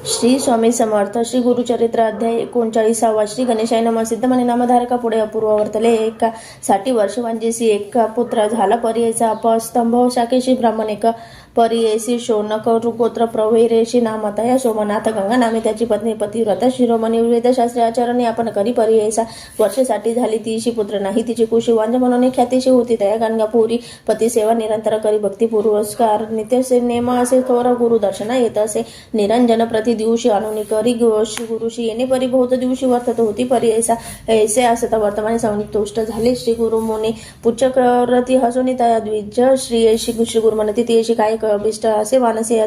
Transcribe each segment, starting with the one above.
श्री स्वामी समर्थ. श्री गुरुचरित्र अध्याय 39. श्री गणेशाय नमः. सिद्धमणी नामधारका पुढे अपूर्व वर्तले. एका 60 वर्ष वांजेसी एका पुत्र झाला परियेचा अपस्तंभ शाखेशी ब्राह्मण एक परियेसी शौनक रुपोत्र प्रवैरेशी नामतया सोमनाथ गंगा नामे त्याची पत्नी पतिव्रता शिरोमणी वेदशास्त्री आचरणे आपण करी परियेचा वर्षेसाठी झाली तिची पुत्र नाही. तिची कुशी वांज म्हणून ख्यातीशी होती. तया गंगापुरी पती सेवा निरंतर करी भक्ती पुरस्कार नित्य नेम असे थोर गुरु दर्शना येत असे निरंजन प्रति दिवशी अनुनी करी गुरुशी येणे परी बहुत दिवशी वर्तत होती परियेसा ऐसे असता वर्तमाने संतुष्ट झाले. श्री गुरु मुनी पुच्छ करती हसुनी तया द्विज श्री गुरु म्हणती तेशी काय अभिष्ट असे मानसी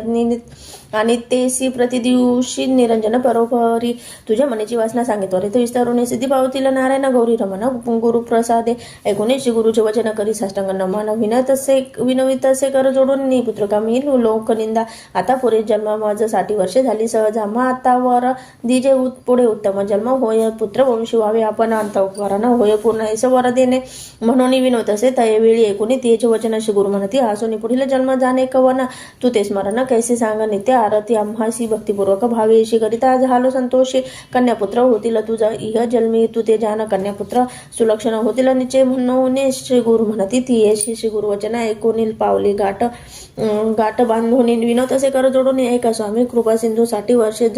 आणि तेसी प्रतिदिवशी निरंजन परोपरी तुझ्या मनाची वासना सांगितो रे. विस्तारून सिद्धी पावतील नारायण गौरी रमण गुरु प्रसादे ऐकून श्री गुरुचे वचन करी साष्टांग नमन विनवित से कर जोडून नि पुत्र कामी लोकनिंदा आता पुरे जन्म माझ 60 वर्षे झाली सहज मातावर दिजे पुढे उत्तम जन्म होय पुत्र वंशी व्हावे आपण अंतःकरण होय पूर्ण ऐसे वर देणे म्हणून विनवत असे. त्यावेळी ऐकून तेचे वचन श्री गुरु म्हणती हसून पुढील जन्म जाणे कवन तू ते स्मरण कैसे सांग नित्य आरती आम्हासी भक्तिपूर्वक भावेशी करिता झालो संतोषी. कन्यापुत्र होतील तुझा इह जन्मी तू ते जाण कन्यापुत्र सुलक्षण होतील निश्चय म्हणून श्री गुरु म्हणती ती येशी. श्री गुरु वचन ऐकून पावली गाठ बांधून विनोद असे कर जोडून ऐका स्वामी कृपा सिंधू 60 वर्षे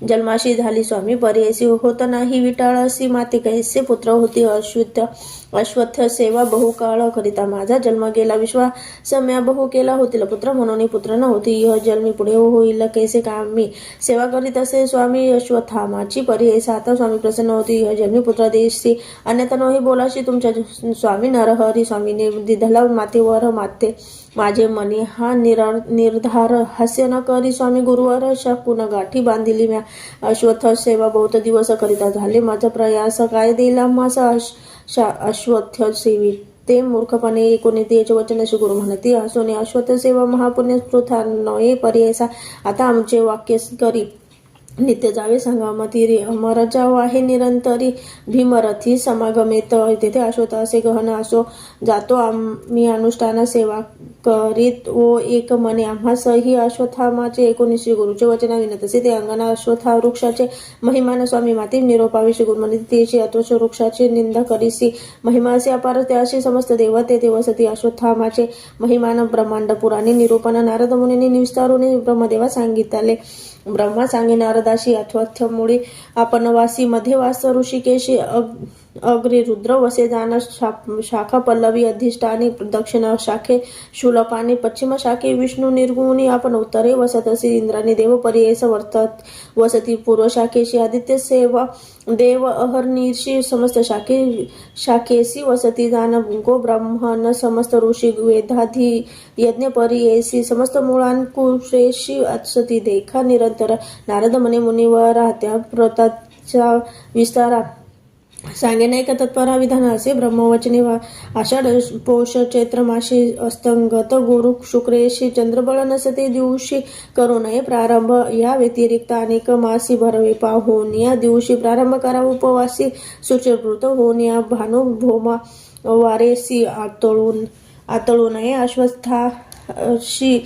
जन्माशी झाली स्वामी परियसी होत नाही विटाळसी माते कैसे पुत्र होती अश्वत्थ सेवा बहुकाळ करिता माझा जन्म गेला विश्वासम्या बहु केला होतील पुत्र म्हणून पुत्र न होती यह जन्मी पुढे होईल कैसे कामी सेवा करीत असे स्वामी अश्वत्थामाची परियसा आता स्वामी प्रसन्न होती यह जन्मी पुत्र देशी अन्यथा नही बोलाशी तुमच्या स्वामी नरहरी स्वामीने दिधला मातेवर माते माझे मनी हा निर्धार हास्य न करी स्वामी गुरुवर शकून गाठी बांधिली म्या अश्वत्थ सेवा बहुत दिवस करिता झाले माझा प्रयास काय दिला माझा अश्वत्थ सेवी ते मूर्खपणे ऐकून तेचे वचन श्री गुरु म्हणती हसून अश्वत्थ सेवा महापुण्य स्पृथा नये परियसा आता आमचे वाक्य करी नित्य जावे संगमती रे अमर जाव आहे निरंतरी भीमरथी समागमेत तेथे अश्वत्थ असे गहन असो जातो आम्ही अनुष्ठान सेवा करीत ओ एक मने आम्हा सही अश्वत्थामाचे 19 गुरुचे वचन विनत असे. ते अंगना अश्वत्था वृक्षाचे महिमान स्वामी माते निरोपावी श्री गुरु म्हणते तेची अतोष वृक्षाची निंदा करीसी महिमा असे अपार त्याशी समस्त देवते देवसती अश्वत्थामाचे महिमान ब्रह्मांड पुराणे निरूपण नारद मुनीने विस्तारून ब्रह्मदेवा सांगितले. ब्रह्मा सांगे नारदाशी अश्वत्थ मुळी आपण वासी मध्ये वास ऋषिकेशी अग्री रुद्र वसे जाण शाखा पल्लवी अधिष्ठानी दक्षिण शाखे शूलपाणी पश्चिम शाखे विष्णू निर्गुणी आपण उत्तरे वसत असे इंद्राने देव परियेस वर्तत वसती पूर्व शाखेशी आदित्य सेवा देव अहर्निशी समस्त शाखेशी वसती जाण गो ब्राह्मण समस्त ऋषी वेदाधी यज्ञ परियेसी समस्त मुळांकुशेशी असती देखा निरंतर नारद मने मुनिवर राहत्या प्रताच्या विस्तारा सांगे नाही का तत्परा विधान असे ब्रह्मवचनी आषाढ पौष चैत्र माशी अस्तंगत गुरु शुक्रेशी चंद्रबळ नसते दिवशी करू नये प्रारंभ या व्यतिरिक्त अनेक मासी भरवे पाहून या दिवशी प्रारंभ करा उपवासी सुचकृत होऊन या भानुभोमा वारेसी आतळू नये अश्वस्थाशी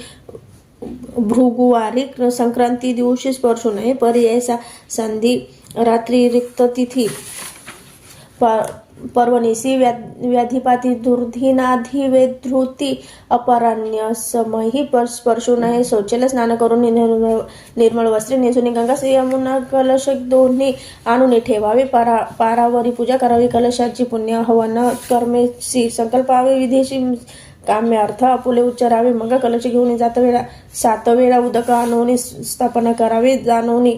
भृगुवारी संक्रांती दिवशी स्पर्शू नये पर्यायसा संधी रात्री रिक्त तिथी पर्वणीसी व्याधिपाती दुर्धीनाधिवेधृती अपराण्य समही स्पर्शू नये शौचालय स्नान करून निर्मळ वस्त्रे नेसून गंगा यमुना कलश दोन्ही आणून ठेवावे पारावरी पूजा करावी कलशाची पुण्य हवन कर्मेशी संकल्पावे विधेशी काम्यार्थ आपुले उच्चारावे मग कलश घेऊन 7 वेळा उदक आणून स्थापना करावे जाणून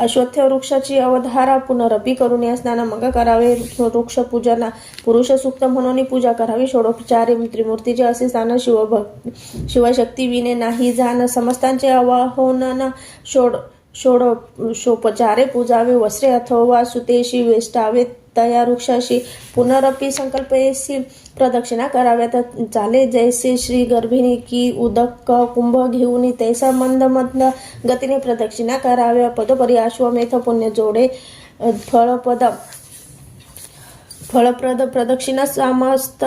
अश्वत्थ वृक्षाची अवधारा पुनरपी करून या स्नान मग करावे वृक्ष पूजना पुरुष सूक्त म्हणून पूजा करावी षोडोपचारे त्रिमूर्तीचे असे स्नान शिवशक्ती विने नाही जाण समस्तांचे आवाहन षोडोपचारे पूजावे वस्त्रे अथवा सुतेशी वेष्टावे तया वृक्षाशी पुनरपी संकल्पेशी प्रदक्षिणा कराव्यात चाले जैसे श्री गर्भिणी की उदक कुंभ घेऊन तैसा मंद गतीने प्रदक्षिणा कराव्या पदपरी अश्वमेध पुण्य जोडे फळप्रद प्रदक्षिणा समस्त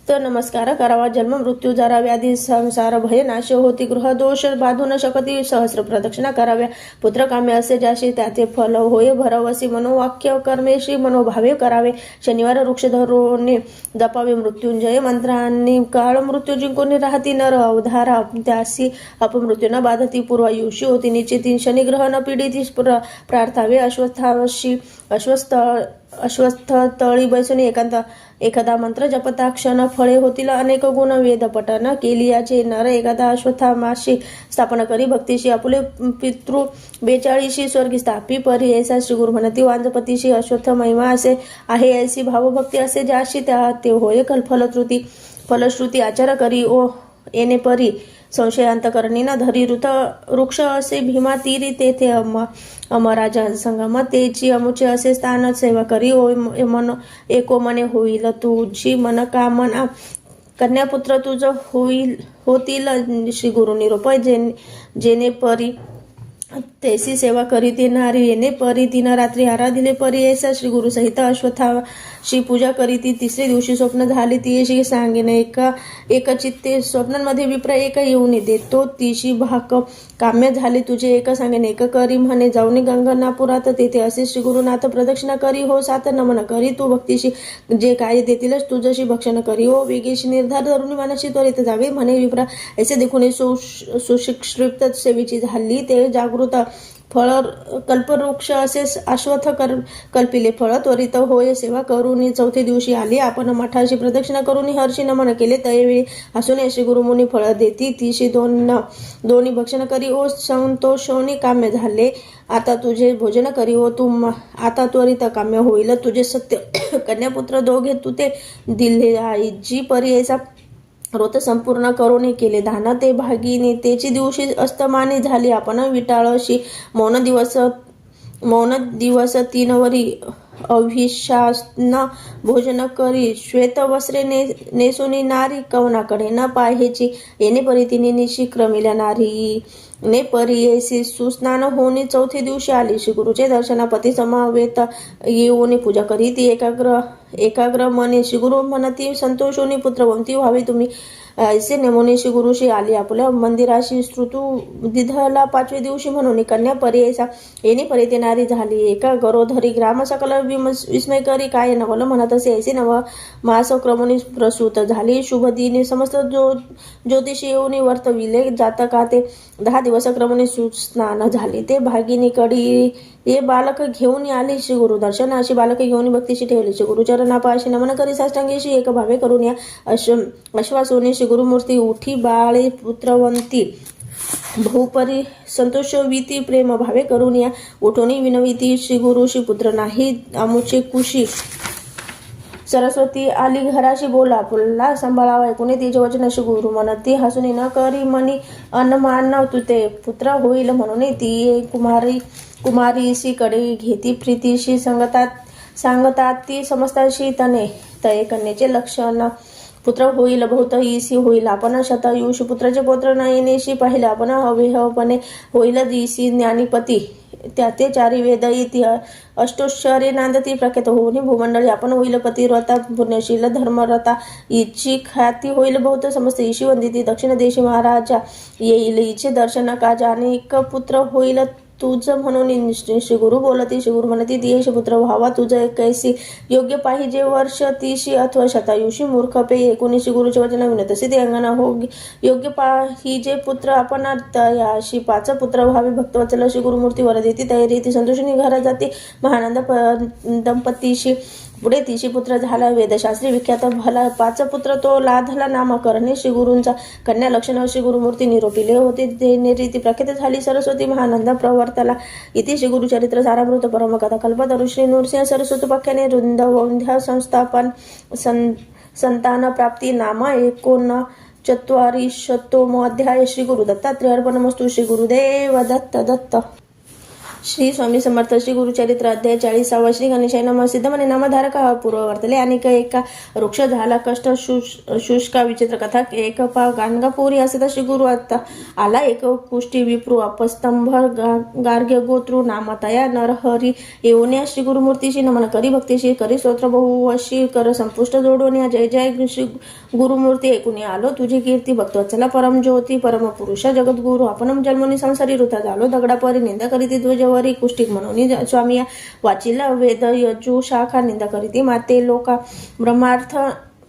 तर नमस्कार करावा. जन्म मृत्यू जरा व्याधी संसार भय नाश होती, गृह दोष बाधू न शकती, सहस्र प्रदक्षिणा कराव्या. पुत्र कामे असे ज्याशी त्याचे फल होय भरवसी, मनोवाक्य कर्मेशी मनोभावे करावे. शनिवार वृक्ष धरोने जपावे मृत्युंजय मंत्रांनी, काळ मृत्यू जिंकून राहती नर अवधारा, त्यासी अपमृत्यू न बाधती, पूर्वायुषी होती निश्चिती, शनिग्रह न पीडिती, प्रार्थावे अश्वस्थाशी अश्वस्थ तळी बैसून एखादा मंत्र जपता क्षण फळे होतील अनेक गुण, वेद पठन केली याचे नर एखादा अश्वत्थामाशी स्थापना करी, भक्तीशी आपुले पितृ 42 स्वर्गी स्थापी परी, ऐसा श्री गुरु म्हणती वांजपतीशी अश्वत्थ महिमा असे आहे, ऐसी भावभक्ती असे ज्याशी त्या ते होय फलश्रुती आचार करी ओ येणे परी, संशयांतकरणी न धरी वृक्ष असे भीमा तीरी, तेथे अमराजा संगम तेची अमुचे असे स्थान, सेवा करी ओ मन एको मने होईल तुझी मन कामना, कन्यापुत्र तुझ होतील श्री गुरु निरोप, जेने परी तैसी सेवा करी ते नारी, येणे परी तीन रात्री आराधिले परी, ऐसा श्री गुरु सहित अश्वत्थाशी पूजा करी ती, तिसरे दिवशी स्वप्न झाले ती सांगेन एक चित्ते, स्वप्नांमध्ये विप्र एक येऊन देतो तिशी भाक, काम्य झाले तुझे एक सांगेन एक करी, म्हणे जाऊन गंगनापुरात तेथे असे श्री गुरुनाथ प्रदक्षिणा करी हो, सात नमन करी तू भक्तीशी, जे काय देतीलच तुझशी भक्षण करी हो, वेगेशी निर्धार धरून मानशी त्वरित जावे, म्हणे विप्रा ऐसे देखून सुशिक्षिप्त सेवेची झाली ते जागृत, फळ कल्पवृक्ष असे अश्वत्थ कल्पिले फळ, त्वरित होय सेवा करून चौथे दिवशी आली आपण मठाशी प्रदक्षिणा करून हर्षी नमन केले, तयवेळी हसून श्री गुरुमुनी फळ देती तिशी दोन्ही भक्षण करी ओ, संतोषोनी काम्य झाले आता तुझे भोजन करी ओ, तू आता त्वरित काम्य होईल तुझे सत्य, कन्यापुत्र दोघे तू ते दिले आईजी परी, ऐसा व्रत संपूर्ण करून केले दान ते भागिनी, तेची दिवशी अस्तमानी झाली आपण विटाळशी, मौन दिवस 3 वरी अभिषान भोजन करी, श्वेत वस्त्रे नेसुनी नारी, कवनाकडे न पाहेची, येणे परी तिने निशी क्रमिल्या नारी ने परी, ऐसी सुस्नान होणे चौथे दिवशी आली, श्री गुरुचे दर्शनापती समवेत येऊन पूजा करी ती, एकाग्र मने श्री गुरु म्हणती संतोषोनी पुत्रवंती व्हावी तुम्ही, ऐसे नेमोनी श्री गुरुशी आली आपल्या मंदिराशी, ऋतू दिधला 5वे दिवशी म्हणून कन्या परी, ऐसा येणे परी ते नारी झाली, एका गरोधरी ग्राम सकल विस्मय करी, काय नवल म्हणत असे, ऐसे नव मास क्रमणी प्रसूत झाली, शुभ दिनी समस्त ज्योतिषी येऊन वर्तविले, जातका ते 10 दिवस क्रमणी सुस्नान झाली, ते भागिनी कडी हे बालक घेऊन आले श्री गुरु दर्शनाशी, बालक घेऊन भक्तीशी ठेवले, श्री गुरुचरणापाशी नमन करी साष्टांगीशी एक भावे करून या अश्वासोनी श्री गुरुमूर्ती उठी, बाळे पुत्रवंती भूपरी संतोषविती, प्रेम भावे करून या उठोनी विनविती, श्री गुरुशी पुत्र नाही आमुचे कुशी, सरस्वती आली घराशी बोला पुल्ला सांभाळावा, ऐकून तिचे वचन श्री गुरु म्हणती हसून न करी मनी अन्नमान तुते पुत्र होईल, म्हणून ती कुमारीशी कडे घेती प्रीतीशी, सांगतात ती समस्ताशी तये कन्येचे लक्षण, पुत्र होईल बहुत ईसी होईल आपण शतायुष, पुत्राचे पुत्र न येणेशी पाहिले आपण अविहपणे होईल दिसी, ज्ञानीपती त्याते 4 वेद इति अष्टोश्चर्य नांदती, प्रख्यात होऊन भूमंडळी आपण होईल पतिव्रता, पुण्यशील धर्मरता, इची ख्याती होईल बहुत, समस्त ईशी वंदिती, दक्षिण देशी महाराजा येईल, इचे दर्शन काज, अनेक पुत्र होईल तुझ, म्हणून श्री गुरु बोलती, श्री गुरु म्हणती दियेश पुत्र व्हावा तुझ, कैसी योग्य पाहिजे वर्ष 30 अथवा शतायुषी, मूर्ख पे 19 गुरुचे वचन विनत सिद्धी अंगना हो, योग्य पाहिजे पुत्र आपण तयाशी 5 पुत्र व्हावे, भक्तवत्सल श्री गुरुमूर्ती वर देती, तयारी संतोषिनी घरा जाते, महानंद दंपतीशी पुढे 30 पुत्र झाला, वेदशास्त्री विख्यात भला, 5 पुत्र तो लाधला नामकरणे, श्री गुरूंचा कन्या लक्षण श्री गुरुमूर्ती निरोपिले होते, ते रीती प्रख्यात झाली, सरस्वती महानंद प्रवर्तला, इति श्री गुरुचरित्र सारामृत परमकथा कल्पतरु, श्री नृसिंह सरस्वतीपाख्याने वृंदवंध्य संस्थापन संतान प्राप्ती नाम 39 अध्याय, श्री गुरु दत्तात्रेय अर्पणमस्तु, श्री गुरुदेव दत्त. श्री स्वामी समर्थ श्री गुरुचरित्र अध्याय 40 श्री गणेशाय नमः सिद्ध म्हणे नामधारक हा पूर्व वर्तले आणि एका वृक्ष झाला कष्ट शुष्का विचित्र कथा एक गाणगापुरी असे श्री गुरु आता आला एक कुष्टी विप्रू अपस्तंभ गार्ग्य गोत्रु नामतया नरहरी येऊन श्री गुरुमूर्तीशी नमन करी भक्तीशी करी स्तोत्र बहुवशी कर संपुष्ट जोडून जय जय श्री गुरुमूर्ती ऐकून आलो तुझी कीर्ती भक्तवत्सला परम ज्योती परम पुरुष जगद्गुरु आपण जन्मनी संसारी ऋता झालो दगडापरी निंदा करीती ध्वजवरी कुष्टिक म्हणून स्वामी वाचिला वेद यजू शाखा निंदा करीती माते लोका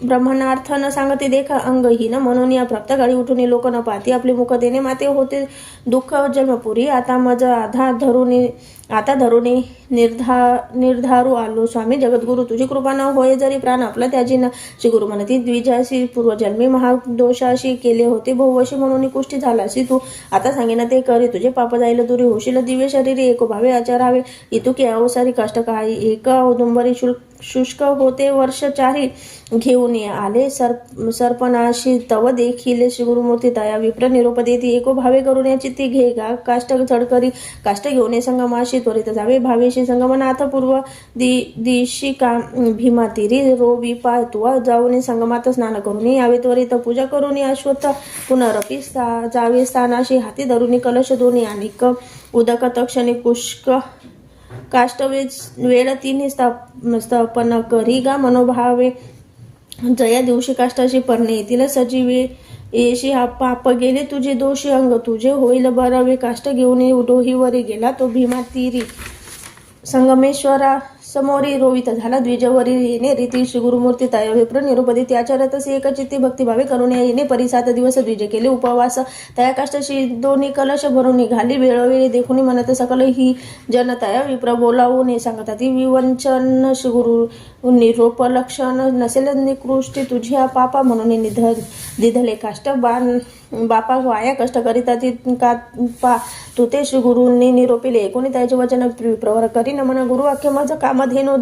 ब्रह्मणार्थ न सांगते देखा अंगहीन म्हणून या प्राप्त गाडी उठून लोक न पाहती आपले मुख देणे माते होते दुःख जन्मपुरी आता मज आता धरुणी निर्धारू आलो स्वामी जगद्गुरु तुझी कृपा न होय जरी प्राण आपला त्याची न श्री गुरु म्हणती द्विजाशी पूर्वजन्मी महादोषाशी केले होते बहुवशी म्हणून कुष्टी झालाशी तू आता सांगेना ते करी तुझे पाप जाईल दुरी होशील दिव्य शरीरी एको भावे आचारावे इतुकी अवसारी कष्ट काही एक औदुंबरी शुष्क होते वर्ष चारी घेऊन आले सर्पणाशी तव देखील श्री गुरुमूर्ती तया विप्र निरोप देती एको भावे करून याची ती घे गा काष्ट झडकरी काष्ट घेऊन संगमाशी त्वरित जावे भावेशी संगमनाथ पूर्व दिशी का भीमा तिरी रोवी पाय तुवा जाऊन संगमात स्नान करून यावे त्वरित पूजा करून अश्वत्थ पुनरपी जावे स्थानाशी हाती धरून कलश दोन्ही अनिक उदक तक्षणी पुष्क काष्ट वेळ तिन्ही स्थापन करी गा मनोभावे जया दिवशी काष्टाशी परणे येतील सजीवे येशी हा पाप गेले तुझे दोषी अंग तुझे होईल बरावे काष्ट घेऊन डोहीवरी गेला तो भीमा तीरी संगमेश्वरा समोरी रोवित झाला द्विजवरी येणे रीती श्री गुरुमूर्ती तया विप्र निरुपदी त्याचरतच एक चित्ती भक्तिभावे करून येणे परी 7 दिवस द्विज केले उपवास तया काष्टाशी दोन्ही कलश भरून निघाली वेळोवेळी देखून म्हणत सकल ही जनतया विप्र बोलावून सांगतात विवंचन श्री गुरु निरोप लक्षण नसेल निकृष्टी तुझ्या पापा म्हणून दिधले काष्ट बापा वाया कष्ट करिता का पा तू ते श्री गुरूंनी निरोपिले एकूण त्याचे वचन प्रवर करी नमन गुरु अख्खे माझं कामधेनो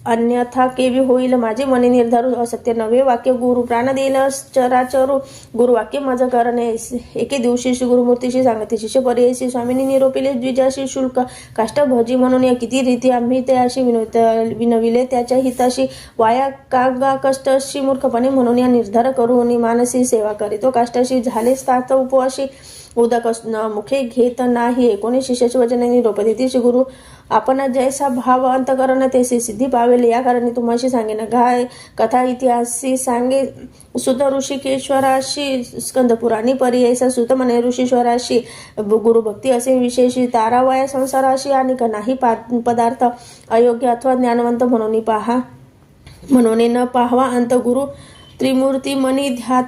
अन्यथा केवी होईल माझे मने निर्धारू असत्य नवे वाक्य गुरु प्राण देईल चराचरू गुरुवाक्य माझं करणे एके दिवशी श्री गुरुमूर्तीशी सांगते शिष्य पर्यायशी स्वामींनी निरोपिले द्विजाशी शुल्क काष्ट भजी म्हणून या किती रीती आम्ही त्याशी विनविले त्याच्या हिताशी वाया कागा कष्टशी मूर्खपणे म्हणून या निर्धार करून मानसी सेवा करीतो काष्टाशी झाले स्तात उपवाशी उदक मुखे घेत नाही एकोणी शिष्याचे वचन निरोप देते श्री गुरु आपण जैसा भाव अंतकरण तेसी सिद्धी पावेल या कारणे तुम्हाशी सांगेन गाय कथा इतिहासी सांगे सुत ऋषिकेश्वराशी स्कंदपुराणी पर्यायसा सुत म्हणे ऋषीश्वराशी गुरुभक्ती असे विशेषी तारावाया संसाराशी आणि नाही पदार्थ अयोग्य अथवा ज्ञानवंत म्हणून न पाहावा अंत गुरु त्रिमूर्ती मनी ध्यात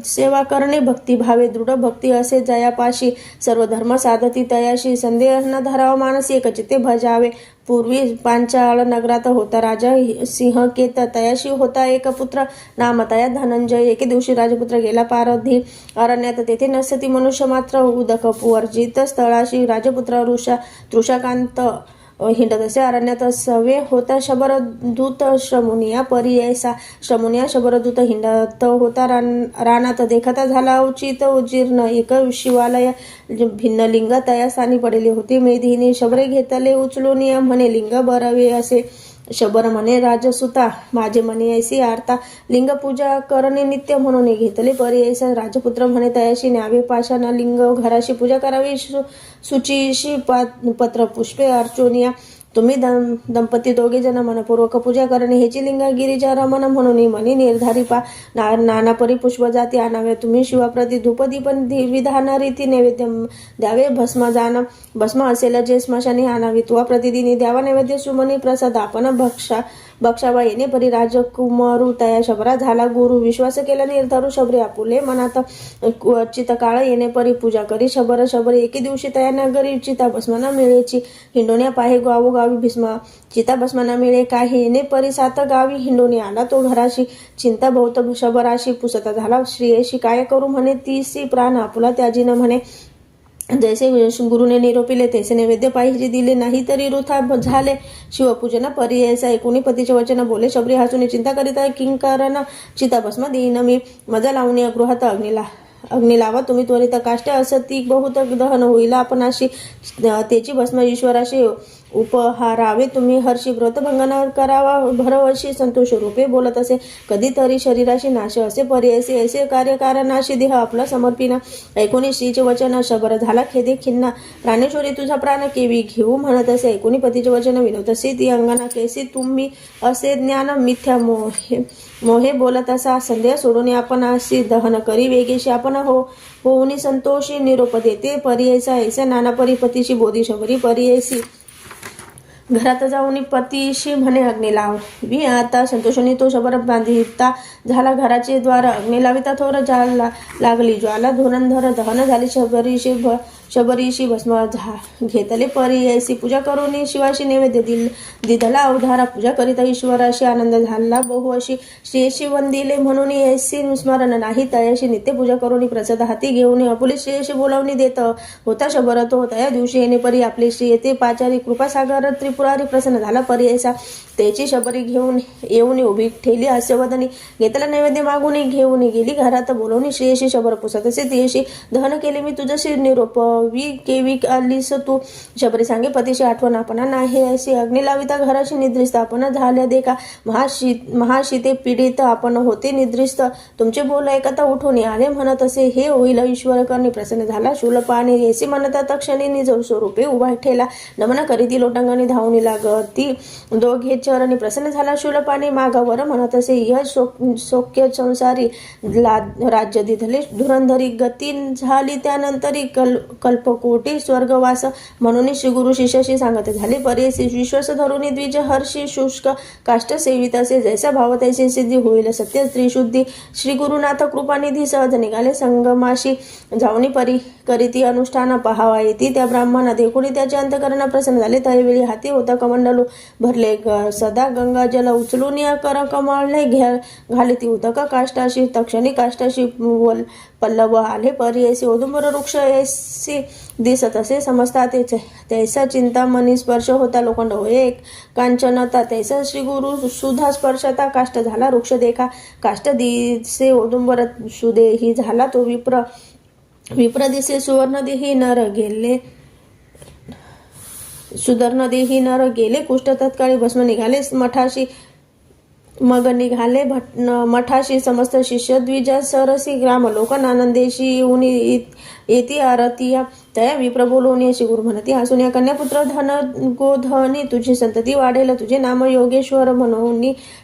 सेवा करणे भक्तिभावे दृढ भक्ती असे जयापाशी सर्व धर्म साधती तयाशी संदेह न धरावा मानसी एकचित्ते भजावे पूर्वी पांचाळ नगरात होता राजा सिंह केत तयाशी होता एक पुत्र नामतया धनंजय एके दिवशी राजपुत्र गेला पारधी अरण्यात तेथे नसती मनुष्य मात्र उदक वर्जित स्थळाशी राजपुत्र तृषाकांत हिंडत असे अरण्यात सवे होता शबरदूत श्रमुनिया पर्यायसा श्रमुनिया शबरदूत हिंडत होता रानात देखता झाला उचित उजीर्ण एक शिवालय भिन्न लिंग तया स्थानी पडले होते मेधिनी शबरे घेतले उचलून म्हणे लिंग बरावे असे शबर म्हणे राजसुता माझे म्हणे ऐसी आरता लिंग पूजा करणे नित्य म्हणून घेतले पर्यायसा राजपुत्र म्हणे तयाशी न्यावे पाषाण लिंग घराशी पूजा करावी सुचीशी पत्र पुष्पे अर्चोनिया तुम्ही दंपती दोघे जण मनपूर्वक पूजा करणे हेची लिंगा गिरिजा रमण म्हणून म्हणे निर्धारी नाना परी पुष्प जाती आणावे तुम्ही शिवाप्रती धूपदीप विधान रीती नैवेद्य द्यावे भस्म असेल जे स्मशानी आणावी तुवा प्रतिदिनी द्यावा नैवेद्य सुमनी प्रसाद आपण बक्षावा येणे परी राजकुमारू तया शबरा झाला गुरु विश्वास केला निर्धारू शबरे आपुले मनात चितकाळ येणे परी पूजा करी शबर एके दिवशी तया नगरी चिता भस्मना मिळेची हिंडोण्या पाहे गावोगावी भीष्मा चिता भस्मना मिळे काही येणे परी 7 गावी हिंडोणी आला तो घराशी चिंता बहुत शबराशी पुसता झाला श्रेयशी काय करू म्हणे तीसी प्राण आपुला त्याजीनं म्हणे जैसे गुरुने निरोपिले तैसे नैवेद्य पाहिजे दिले नाही तरी वृथा झाले शिवपूजन पर्यायसा एकुणी पतीचे वचन बोले शबरी हसून चिंता करीता किंकरना चिताभस्म देईन मी मजा लावून गृहात अग्नीला अग्नी लावा तुम्ही त्वरित काष्ट असती बहुत दहन होईल आपण अशी त्याची भस्म ईश्वराशी उपहारावे तुम्ही हर्षी व्रत भंगन करावा भरवर्षी संतोष रूपे बोलत असे कधीतरी शरीराशी नाश असे पर्यायसे ऐसे कार्यकारणाशी देह आपला समर्पिना ऐकोनी श्रीचे वचन शबर झाला खेदे खिन्ना प्राणेश्वरी तुझा प्राण केवी घेऊ म्हणत असे ऐकोनी पतीचे वचन विनवत असे ती अंगना कैसी तुम्ही असे ज्ञान मिथ्या मोहे बोलत असा संध्या सोडून आपण अशी दहन करी वेगेशी आपण होऊनी संतोषी निरोप देते पर्यायचा ऐसे नाना परिपतीशी बोधी शबरी पर्यायसी घरात जाऊन पतीशी म्हणे अग्नी लावी आता संतोषाने तो शबर बांधिता झाला घराचे द्वार अग्नी लाविता थोर जाला लागली ज्वाला धुरंधर दहन झाली शबरीशी भस्म घेतले पर्यायसी पूजा करून शिवाशी नैवेद्य दिदला अवधारा पूजा करीता ईश्वराशी आनंद झाला बहु अशी श्रेयशी वंदिले म्हणून ऐसी स्मरण नाही तयाशी नित्य पूजा करून प्रसाद हाती घेऊन अपुली श्रेयशी बोलावणी देत होता शबर तो त्या दिवशी येणे परी आपली श्री येते पाचारी कृपासागर त्रिपुरारी प्रसन्न झाला पर्यायसा त्याची शबरी घेऊन येऊन उभी ठेली हास्यवदनी घेतला नैवेद्य मागून घेऊन गेली घरात बोलवणी श्रेयशी शबर पुसत असे तियशी दहन केले मी तुझशी निरोप केवी आलीस तू शबरी सांगे पतीशी आठवण आपण नाही अशी अग्नी लाविता घराशी निद्रिस्त आपण झाल्या देखा महाशीते पीडित आपण होते निद्रिस्त तुमचे बोल ऐकता उठून आले म्हणत असे हे होईल ईश्वर करणे प्रसन्न झाला शूलपाणी ऐसी म्हणता तक्षणी निज स्वरूपे उभा ठेला नमन करीती लोटांगणी धावणी लागती दोघे चरणी प्रसन्न झाला शूलपाणी मागावर म्हणत असे यश सौख्य संसारी राज्य दिधले धुरंधरी गती झाली त्यानंतरी कल्पकोटी स्वर्गवास म्हणून श्री गुरु शिष्याशी सांगत झाले पर्यायसी विश्वास धरून द्विज हर्षी शुष्क काष्ट सेवित असे जैसा भाव तैसे सिद्धी होईल सत्य त्रिशुद्धी श्री गुरुनाथ कृपानिधी सहज निघाले संगमाशी जाऊनी परी करीती अनुष्ठान पहावा येती त्या ब्राह्मणा देखून त्याचे अंतकरण प्रसन्न झाले त्यावेळी हाती होता कमंडलू भरले सदा गंगा जल उचलून या कर कमळने घाले ती उदक काष्टाशी तक्षणी काष्टाशी पल्लव आले पर्यायसी औदुंबर वृक्ष ऐसी दिसत असे समजतात तैसा चिंतामणी स्पर्श होता लोखंड होय एक कांचनता तैसा श्री गुरु सुधा स्पर्शता काष्ट झाला वृक्ष देखा काष्ट दिसे औदुंबर सुदेही झाला तो विप्र दिसे सुवर्ण देही नर गेले सुधर्ण देही नर गेले कुष्ठ तत्काळी भस्म निघाले मठाशी मग निघाले मठाशी समस्त शिष्य द्विजा सरसी ग्राम लोकन आनंदेशी उनी येती आरतीया तया विप्र बोलवणी अशी गुरु म्हणती हसून या कन्यापुत्र धन गोधनी तुझी संतती वाढेल तुझे नाम योगेश्वर म्हणून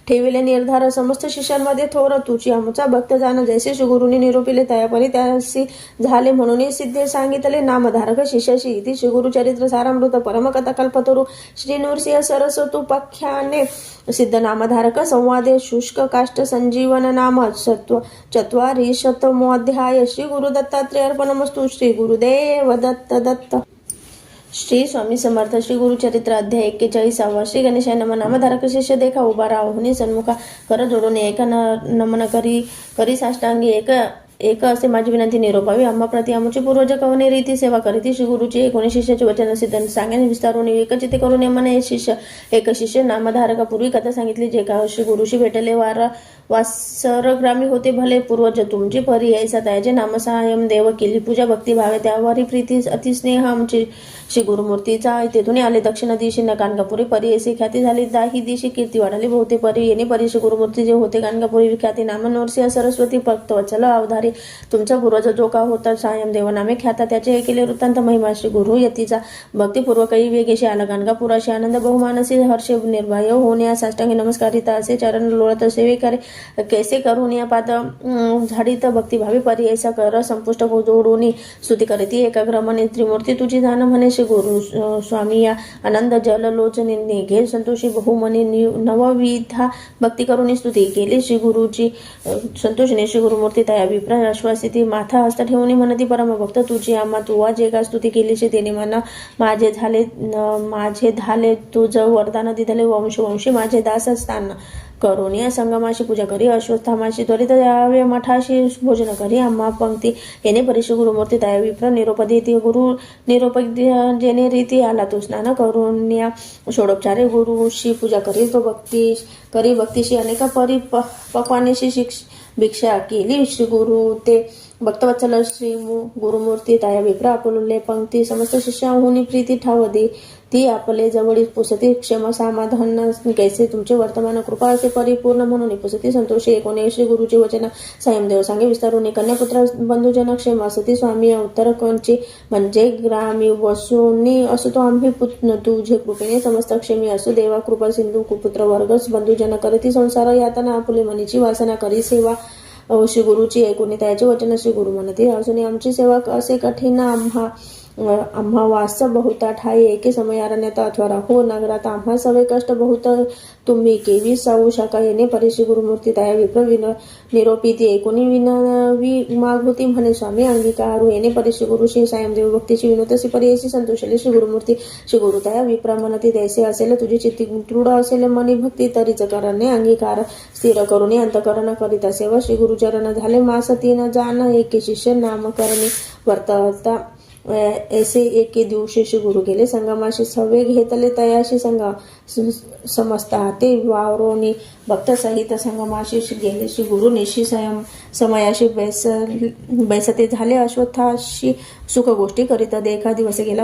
ठेविले निर्धार समस्त शिष्यांमध्ये थोर तुझी आमचा भक्त जाण जैसे श्री गुरुनी निरोपिले तयापरी त्यासी झाले म्हणून सिद्धे सांगितले नामधारक शिष्याशी इति श्री गुरु चरित्र सारामृत परमकथा कल्पतरू श्री नृसिंह सरस्वतू पख्याने सिद्ध नामधारक संवादे शुष्क काष्ट संजीवन नाम चत्वारी शतमोध्याय श्री गुरु दत्तात्रेय अर्पणमस्तु श्री गुरुदेव दत्त श्री स्वामी समर्थ श्री गुरुचरित्र अध्याय 41 श्री गणेशाय नम नामधारक शिष्य देखा उभा राहुनी सन्मुखा कर जोडून एक नमन करी साष्टांगी एक असे माझी विनंती निरोपावी आम्हा प्रति आमची पूर्वज कवने रीती सेवा करीती श्री गुरुची एकोणी शिष्याचे वचन सिद्ध सांगेन विस्तारून एकचिते करून म्हणे एक शिष्य नामधारका पूर्वी कथा सांगितली जे का श्री गुरुशी भेटले वासरग्रामी होते भले पूर्वज तुमची परी ऐसा त्याचे नामसहाय्यम देव केली पूजा भक्ती भावे त्यावारी प्रीती अतिस्नेह आमची श्री गुरुमूर्तीचा तेथून आले दक्षिण दिशी कानकापुरी परी ऐसी ख्याती झाली दाही दिशी कीर्ती वाढली बहुते परी येणे परी श्री गुरुमूर्ती जे होते कानकापुरी विख्याती नाम नरसिंह सरस्वती भक्तवत्सल अवधारी तुमचा पूर्वज जो का होता सायम देवनामे ख्याता त्याचे हे केले वृत्तांत महिमा श्री गुरु यतीचा भक्तीपूर्वकही वेगेशी आला गाणगापुराशी आनंद बहुमानसी हर्ष निर्भय होण्या साष्टांगी नमस्कारिता असे चरण लोळत सेवे करे कैसे करून या पाद झाडीत भक्तिभावी परी ऐसा कर संपुष्ट जोडून स्तुती करीती एकाग्र मने त्रिमूर्ती तुझी जाण म्हणे श्री गुरु स्वामी या आनंद जल लोचने घे संतोषी बहुमनी नवविधा भक्ती करून स्तुती केली श्री गुरुची संतोषने श्री गुरुमूर्ती तया विप्र आश्वासिती माथा हस्त ठेवून म्हणती परमभक्त तुझी आम्हा तुवा जे का स्तुती केलीशी तेने म्हणा माझे झाले तुझ वरदान दिधले वंशी माझे दास स्थान करून या संगमाशी पूजा करी अश्वत्थामाशी त्वरित यावे मठाशी भोजन करी आम्हा पंक्ती येणे परिशी गुरुमूर्ती तया विप्र निरोप देती गुरु निरोप जेणे रीती आला तो स्नान करून या षोडोपचारे गुरुशी पूजा करी तो भक्तीशी अनेका पकवानेशी भिक्षा केली श्री गुरु ते भक्तवत्सल श्री गुरुमूर्ती ताया विप्र आपुले पंक्ती समस्त शिष्याहुनी प्रीती ठाव दे ती आपले जवळील पुसती क्षम समाधान कैसे तुमचे वर्तमान कृपा असे परिपूर्ण म्हणून पुसती संतोषी एकोणे श्री गुरुची वचन संयमदेव सांगे विस्तारून कन्यापुत्र बंधुजन क्षेम असती स्वामी उत्तर कंची म्हणजे ग्रामी वसूनी असतो आम्ही पुत्र तुझे कृपेने समस्त क्षेमी असू देवा कृपा सिंधू कुपुत्र वर्गस बंधुजन करती संसार यातना आपुले मनीची वासना करी सेवा श्री गुरुची ऐकून त्याचे वचन श्री गुरु म्हणते असून आमची सेवा असे कठीण आम्हा वास बहुता ठाई एके समयारण्यात अथवा हो नगरात आम्हा सवे कष्ट बहुत तुम्ही केवी साऊ शका येणे परिश्री गुरुमूर्ती तया विप्र निरोपी ती एकोणी विनवी मागभूती म्हणे स्वामी अंगीकारू येणे परिश्री गुरु श्री सायमदेव भक्तीची विनोदसी परियसी संतोषले श्री गुरुमूर्ती श्री गुरु तया विप्र म्हणती तैसे असेल तुझी चित्ती दृढ असेल मनी भक्ती तरीच करणे अंगीकार स्थिर करून अंतकरण करीत सेवा श्री गुरुचरण झाले मास तीन जाण एके शिष्य नामकरणी वर्तता ऐसे एके दिवशी श्री गुरु गेले संगमाशी सवे घेतले तयाशी समजता ते वावरोनी भक्त सहित संगमाशी गेले श्री गुरु निशी समयाशी बैसते झाले अश्वत्थाशी सुख गोष्टी करीत देखा दिवस गेला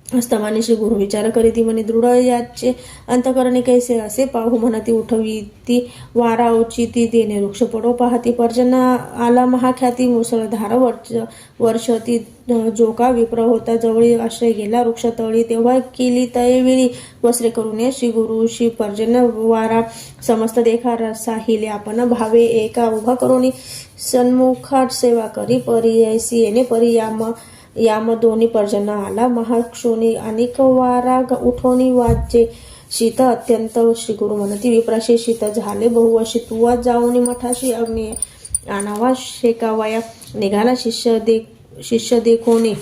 अस्तमाने श्री गुरु विचार करीती म्हणे दृढ याचे अंतकरणे कैसे असे पाहू म्हणती उठवी ती वारा उचिती देणे वृक्ष पडो पाहती पर्जन आला महाख्याती मुसळधार वर्ष ती जोका विप्र होता जवळी आश्रय गेला वृक्ष तळी तेव्हा केली तयवेळी वस्त्रे करून श्री गुरु श्री पर्जन वारा समस्त देखा साहिले आपण भावे एका उभा करून सन्मुखात सेवा करी परियसी येणे याम दोन्ही पर्जन आला महाक्षोणी अनेक वारा उठवणी वाजे शीत अत्यंत श्री गुरु म्हणती विप्राशी शीत झाले बहुवर्षी तुवा जाऊन मठाशी अग्नी आणावा शेकावाया निघाला शिष्य देखोनी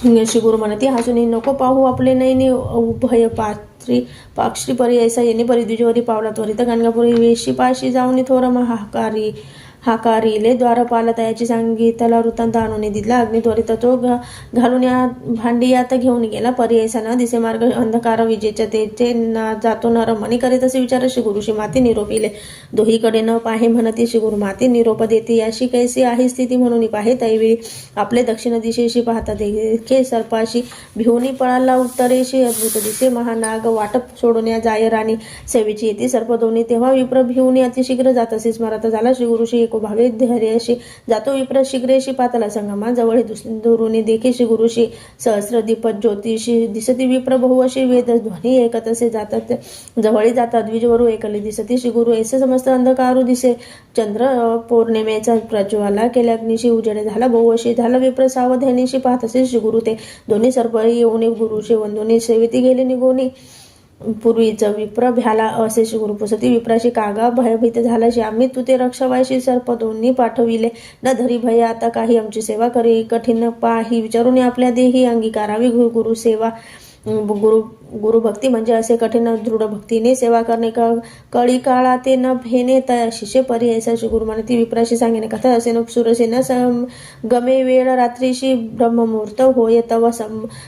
श्री गुरु म्हणती हसून नको पाहू आपले नैने उभय पाक्षी परी ऐसा येणे परी द्विजवरी पावला त्वरित गाणगापुरी वेशी पाशी जाऊन थोर हाकारिले द्वारपाल तयाची सांगितला वृत्तांत आणून दिला अग्नी त्वरित तो घालून या भांडियात घेऊन गेला पर्यायसा न दिसे मार्ग अंधकार विजेच्या तेचे जातो न रमणी करीत असे विचार श्री गुरुशी माती निरोपिले दोहीकडे न पाहे म्हणती श्री गुरु माती निरोप देते याशी कैसी आहे स्थिती म्हणून पाहे तैवेळी आपले दक्षिण दिशेशी पाहता देखे सर्पाशी भिवनी पळाला उत्तरेशी अद्भुत दिसे महानाग वाटप सोडून या जाय राणी सेवेची येते सर्प दोन्ही तेव्हा विप्र भिवनी अतिशीघ्र जात असे स्मरत झाला श्री गुरुशी भावे धैर्यशी जातो विप्र शीघ्रेशी पातला संगमा जवळ दुरुनी देखी श्री गुरुशी सहस्र दीपत ज्योतिषी दिसती विप्र बहुअशी वेद ध्वनी एकत असे जातात जवळी जातात द्विजवरू एकले दिसती श्री गुरु ऐसे समस्त अंधकारू दिसे चंद्र पौर्णिमेचा प्रज्वाला केल्या अग्निशी उजेड झाला बहुअशी झाला विप्र सावधानीशी पाहत असे श्री गुरु ते दोन्ही सर्प येऊन गुरुशी वंदुनी सेविती गेले निघोनी पूर्वीच विप्र भ्याला असे श्री गुरु पुसती विप्राशी कागा भयभीत झालाशी आम्ही तू ते रक्षवायशी सर्प दोन्ही पाठविले न धरी भय आता काही आमची सेवा करी कठीण पाही विचारून आपल्या देही अंगीकारावी गुरु सेवा गुरु भक्ती म्हणजे असे कठीण दृढ भक्तीने सेवा करणे कळी काळा ते न भेने तया शिष्य परी ऐसा श्री गुरु म्हणती विप्राशी सांगेने कथा असे न सुरसेना गमे वेळ रात्रीशी ब्रह्ममुहूर्त होय तव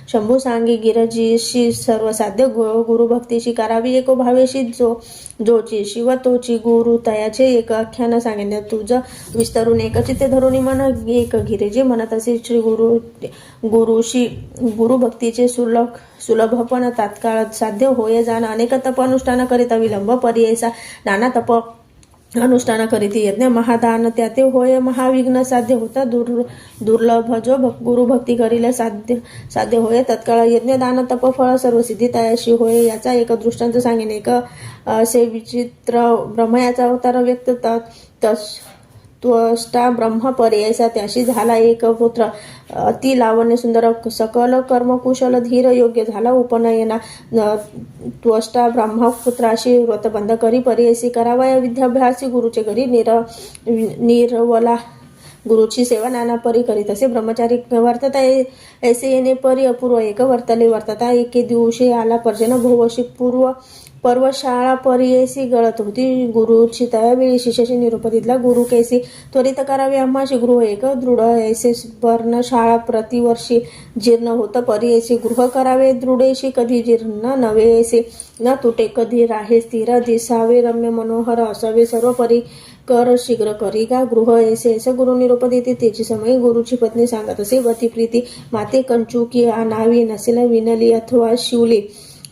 शंभू सांगे गिरजीशी सर्व साध्य गुरु भक्तीशी करावी एको भावेशी जोची शिव तोची गुरु तयाचे एक आख्यान सांगेने तुझं विस्तरून एकचित्ते धरून मन एक गिरेजी म्हणत असे श्री गुरुशी गुरु भक्तीचे सुलभपण तात्काळ साध्य होय जाण अनेक तप अनुष्ठान करिता विलंब पर्यायसा नाना तप अनुष्ठान करीती यज्ञ महादान त्याते होय महाविघ्न साध्य होता दुर्लभ जो गुरुभक्ती करील साध्य होय तत्काळ यज्ञ दान तप फळ सर्व सिद्धी तयाशी होय याचा एक दृष्टांत सांगेन एक असे विचित्र ब्रह्मयाचा अवतार व्यक्त त्वष्टा ब्रह्म पर्यायसा त्याशी झाला एक पुत्र अति लावण्य सुंदर सकल कर्मकुशल धीर योग्य झाला उपनयना त्वष्टा ब्रह्मपुत्राशी व्रतबंध करी पर्यायसी करावा विद्याभ्यासी गुरुचे घरी निरवला गुरुची सेवा नाना परी करीत असे ब्रह्मचारी वर्तता ऐसे येणे परी अपूर्व एक वर्तले वर्तता एके दिवशी आला पर्जन बहुवशी पर्वशाळा परियेसी गळत होती. गुरुची त्यावेळी शिष्याशी निरोप दिला. गुरु कैसी त्वरित करावे आम्हाशी गृह एक दृढ ऐसे वर्ण शाळा प्रतिवर्षी जीर्ण होत परियेसी गृह करावे दृढेशी कधी जीर्ण नवे ऐसे न तुटे कधी राहे स्थिर दिसावे रम्य मनोहर असावे सर्व परी कर शीघ्र करी का गृह ऐसे ऐसे गुरु निरोप देते. त्याची समय गुरुची पत्नी सांगत असे वती प्रीती माते कंचुकी आणावी नसेल विनली अथवा शिवली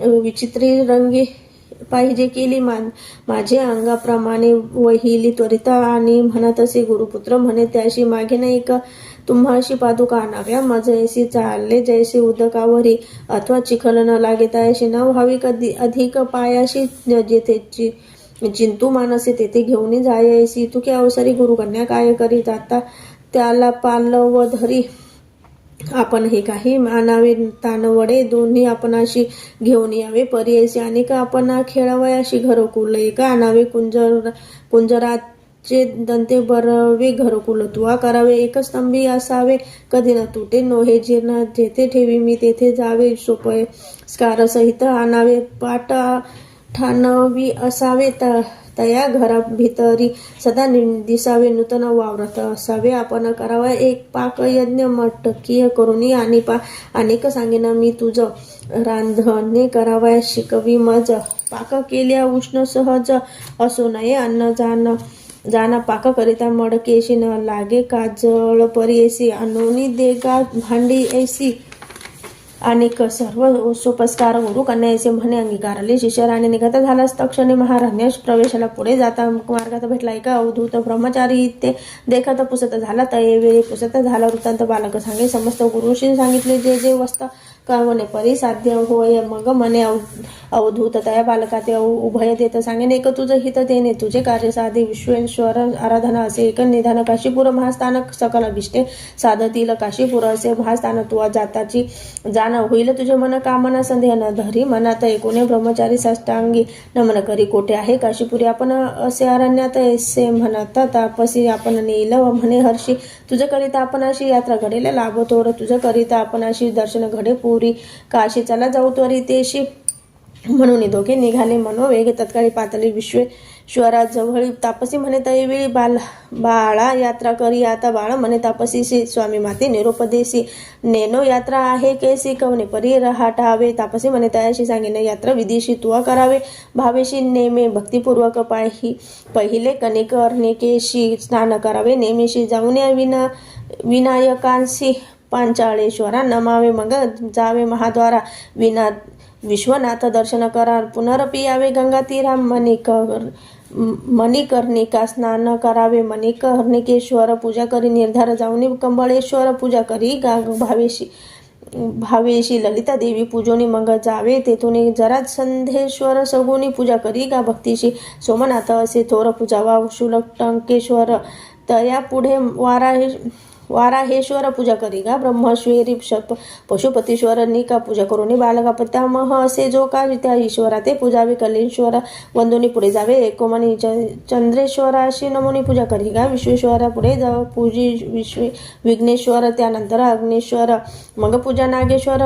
विचित्री रंगी पाहिजे केली माझे अंगाप्रमाणे वहिली त्वरित आणि म्हणत असे गुरुपुत्र म्हणे त्याशी मागे नाही का तुम्हाशी पादुका आणाव्या मज ऐसी चालले जैसे उदकावरी अथवा चिखल न लागे त्याशी न व्हावी कधी अधिक पायाशी जेथे चिंतू मानसे तेथे घेऊन जायसी तू की अवसरी गुरुकन्या काय करी जाता त्याला पालव धरी आपण हे काही आणावे तानवडे दोन्ही आपणाशी घेऊन यावे परियसी अनेक आपण खेळावयाशी घरकुल एक आणावे कुंजराचे दंते बरवे घरकुल तुवा करावे एक स्तंभी असावे कधी न तुटे नोहे जीर्ण जेथे ठेवी मी तेथे जावे सोपय स्कार सहित आणावे पाट ठाणवी असावे तया घरा भितरी सदा दिसावे नूतन वावरत असावे आपण करावा एक पाक यज्ञ मटकीय करुणी आणि अनेक सांगेन मी तुझ रांधणे करावया शिकवी मज पाक केल्या उष्ण सहज असू नये अन्न जाना पाक करिता मडकेशी न लागे काजळ परियेसी अनुनी देगा भांडी ऐसी अनेक सर्व सोपस्कार गुरु कन्याचे म्हणे अंगीकारले. शिष्य राणे निघता झालाच तक्षणी महाराण्य प्रवेशाला पुढे जाता मार्गात भेटला एका अवधूत ब्रह्मचारी ते देखत पुसत झाला तयवेळी पुसत झाला वृत्तांत बालक सांगे समस्त गुरुशी सांगितले जे जे वस्त कळवणे परी साध्य होय मग मने अवधूत त्या बालका ते उभय देत सांगेन एक तुझं हित देणे तुझे कार्य साधे विश्वेश्वर आराधना असे एक निधान काशीपुर महास्थानक सकल अभिष्टे साधतील काशीपुर असे महास्थान तुवा जाताची जाण होईल तुझे मन कामना संदेह न धरी मनात एकोणे ब्रह्मचारी साष्टांगी नमन करी कोठे आहे काशीपुरी आपण असे अरण्यात ऐसे म्हणत तापसी आपण नेल म्हणे हर्षी तुझं करिता आपण अशी यात्रा घडेल लाभ थोर तुझं करिता आपण अशी दर्शन घडे पुरी काशी चला जाऊ त्वरितेशी म्हणून दोघे निघाले मनोवेग तत्काळी पातळी विश्वेश्वराजवळ तापसी म्हणे तैवेळी बाळा यात्रा करी आता बाळ म्हणे तापसीशी स्वामी माते निरोपदेशी नेनो यात्रा आहे कैसी कवने परी रहाटावे तापसी म्हणे तयाशी सांगेन यात्रा विधीशी तुवा करावे भावेशी नेमे भक्तिपूर्वक पहिले कणिक अर्णिकेशी स्नान करावे नेमीशी जाऊन विनायकांशी पांचाळेश्वरा नमावे मग जावे महाद्वारा विश्वनाथ दर्शन करा पुनरपि यावे गंगा तीरा मणिकर्णिका स्नान करावे मणिकर्णिकेश्वर पूजा करी निर्धार जाऊन कंबळेश्वर पूजा करी भावेशी ललिता देवी पूजोनी मग जावे तेथून जरा संधेश्वर सगुनी पूजा करी गा भक्तीशी सोमनाथ असे थोर पूजावा शुलटंकेश्वर तया पुढे वाराहेश्वर पूजा करी गा ब्रह्मश्वेरी पशुपतीश्वर का पूजा करून बालका पितामह असे जो का त्या ईश्वरा ते पूजावे कलेश्वर वंदोनी पुढे जावे एकोमनी चंद्रेश्वराशी नमोनी पूजा करी गा विश्वेश्वरा पुढे जाव पूजी विघ्नेश्वर त्यानंतर अग्नेश्वर मग पूजा नागेश्वर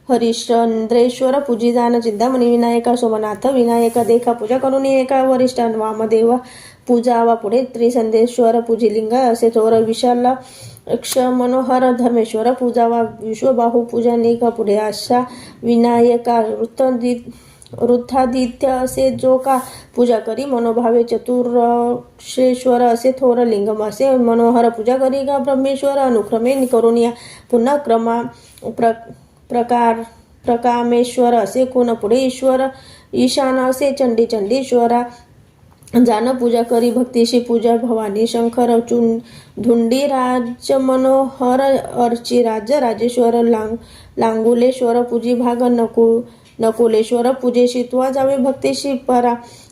हरिश्चंद्रेश्वर पूजी जाण चिंतामणी विनायका सोमनाथ विनायक देखा पूजा करून एका वरिष्ठ वामदेव पूजावा पुढे त्रिसंदेश्वर पूजिलिंग असे थोर विशाल अक्ष मनोहर धर्मेश्वर पूजावा विश्वबाहू पूजा निका पुढे अशा विनायका वृद्धादित्य असे जो का पूजा करी मनोभावे चतुर्षेश्वर असे थोर लिंगम असे मनोहर पूजा करी गा ब्रह्मेश्वर अनुक्रमे करून या पुन्हा प्रकामेश्वर असे कोण पुढे ईश्वर ईशान असे चंडीश्वरा जान पूजा करी भक्तीशी पूजा भवानी शंकर धुंडी राज मनोहर अर्ची राजेश्वर लांगुलेश्वर पूजी भाग नकुलेश्वर पूजेशी तुवा जावे भक्तीशी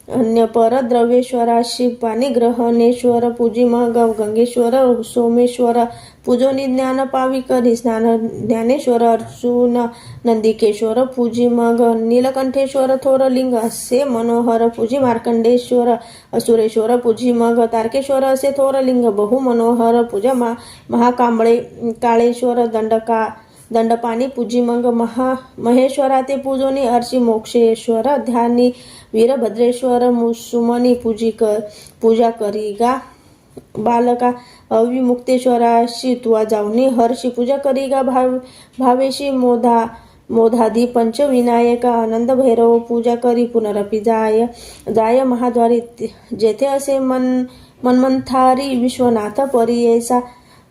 अन्य पर द्रव्येश्वराशी पाणिग्रहणेश्वर पूजी मग गंगेश्वर सोमेश्वर पूजोनी ज्ञान पावी करी स्नान ज्ञानेश्वर अर्जुन नंदिकेश्वर पूजी मग नीलकंठेश्वर थोर लिंग असे मनोहर पूजी मार्कंडेश्वर असुरेश्वर पूजी मग तारकेश्वर असे थोर लिंग बहु मनोहर पूजा महाकांबळे काळेश्वर दंडपाणी पूजी मग महेश्वरा ते पूजोनी अर्ची मोक्षेश्वर ध्यानी वीरभद्रेश्वर सुमनी पूजा करी गा बालका अविमुक्तेश्वराशी तुवा जाऊनी हर्षी पूजा करी गा भावेशी मोधादी पंचविनायका आनंद भैरव पूजा करी पुनरपि जाय महाद्वारी जेथे असे मन्मंथारी विश्वनाथ परी ऐसा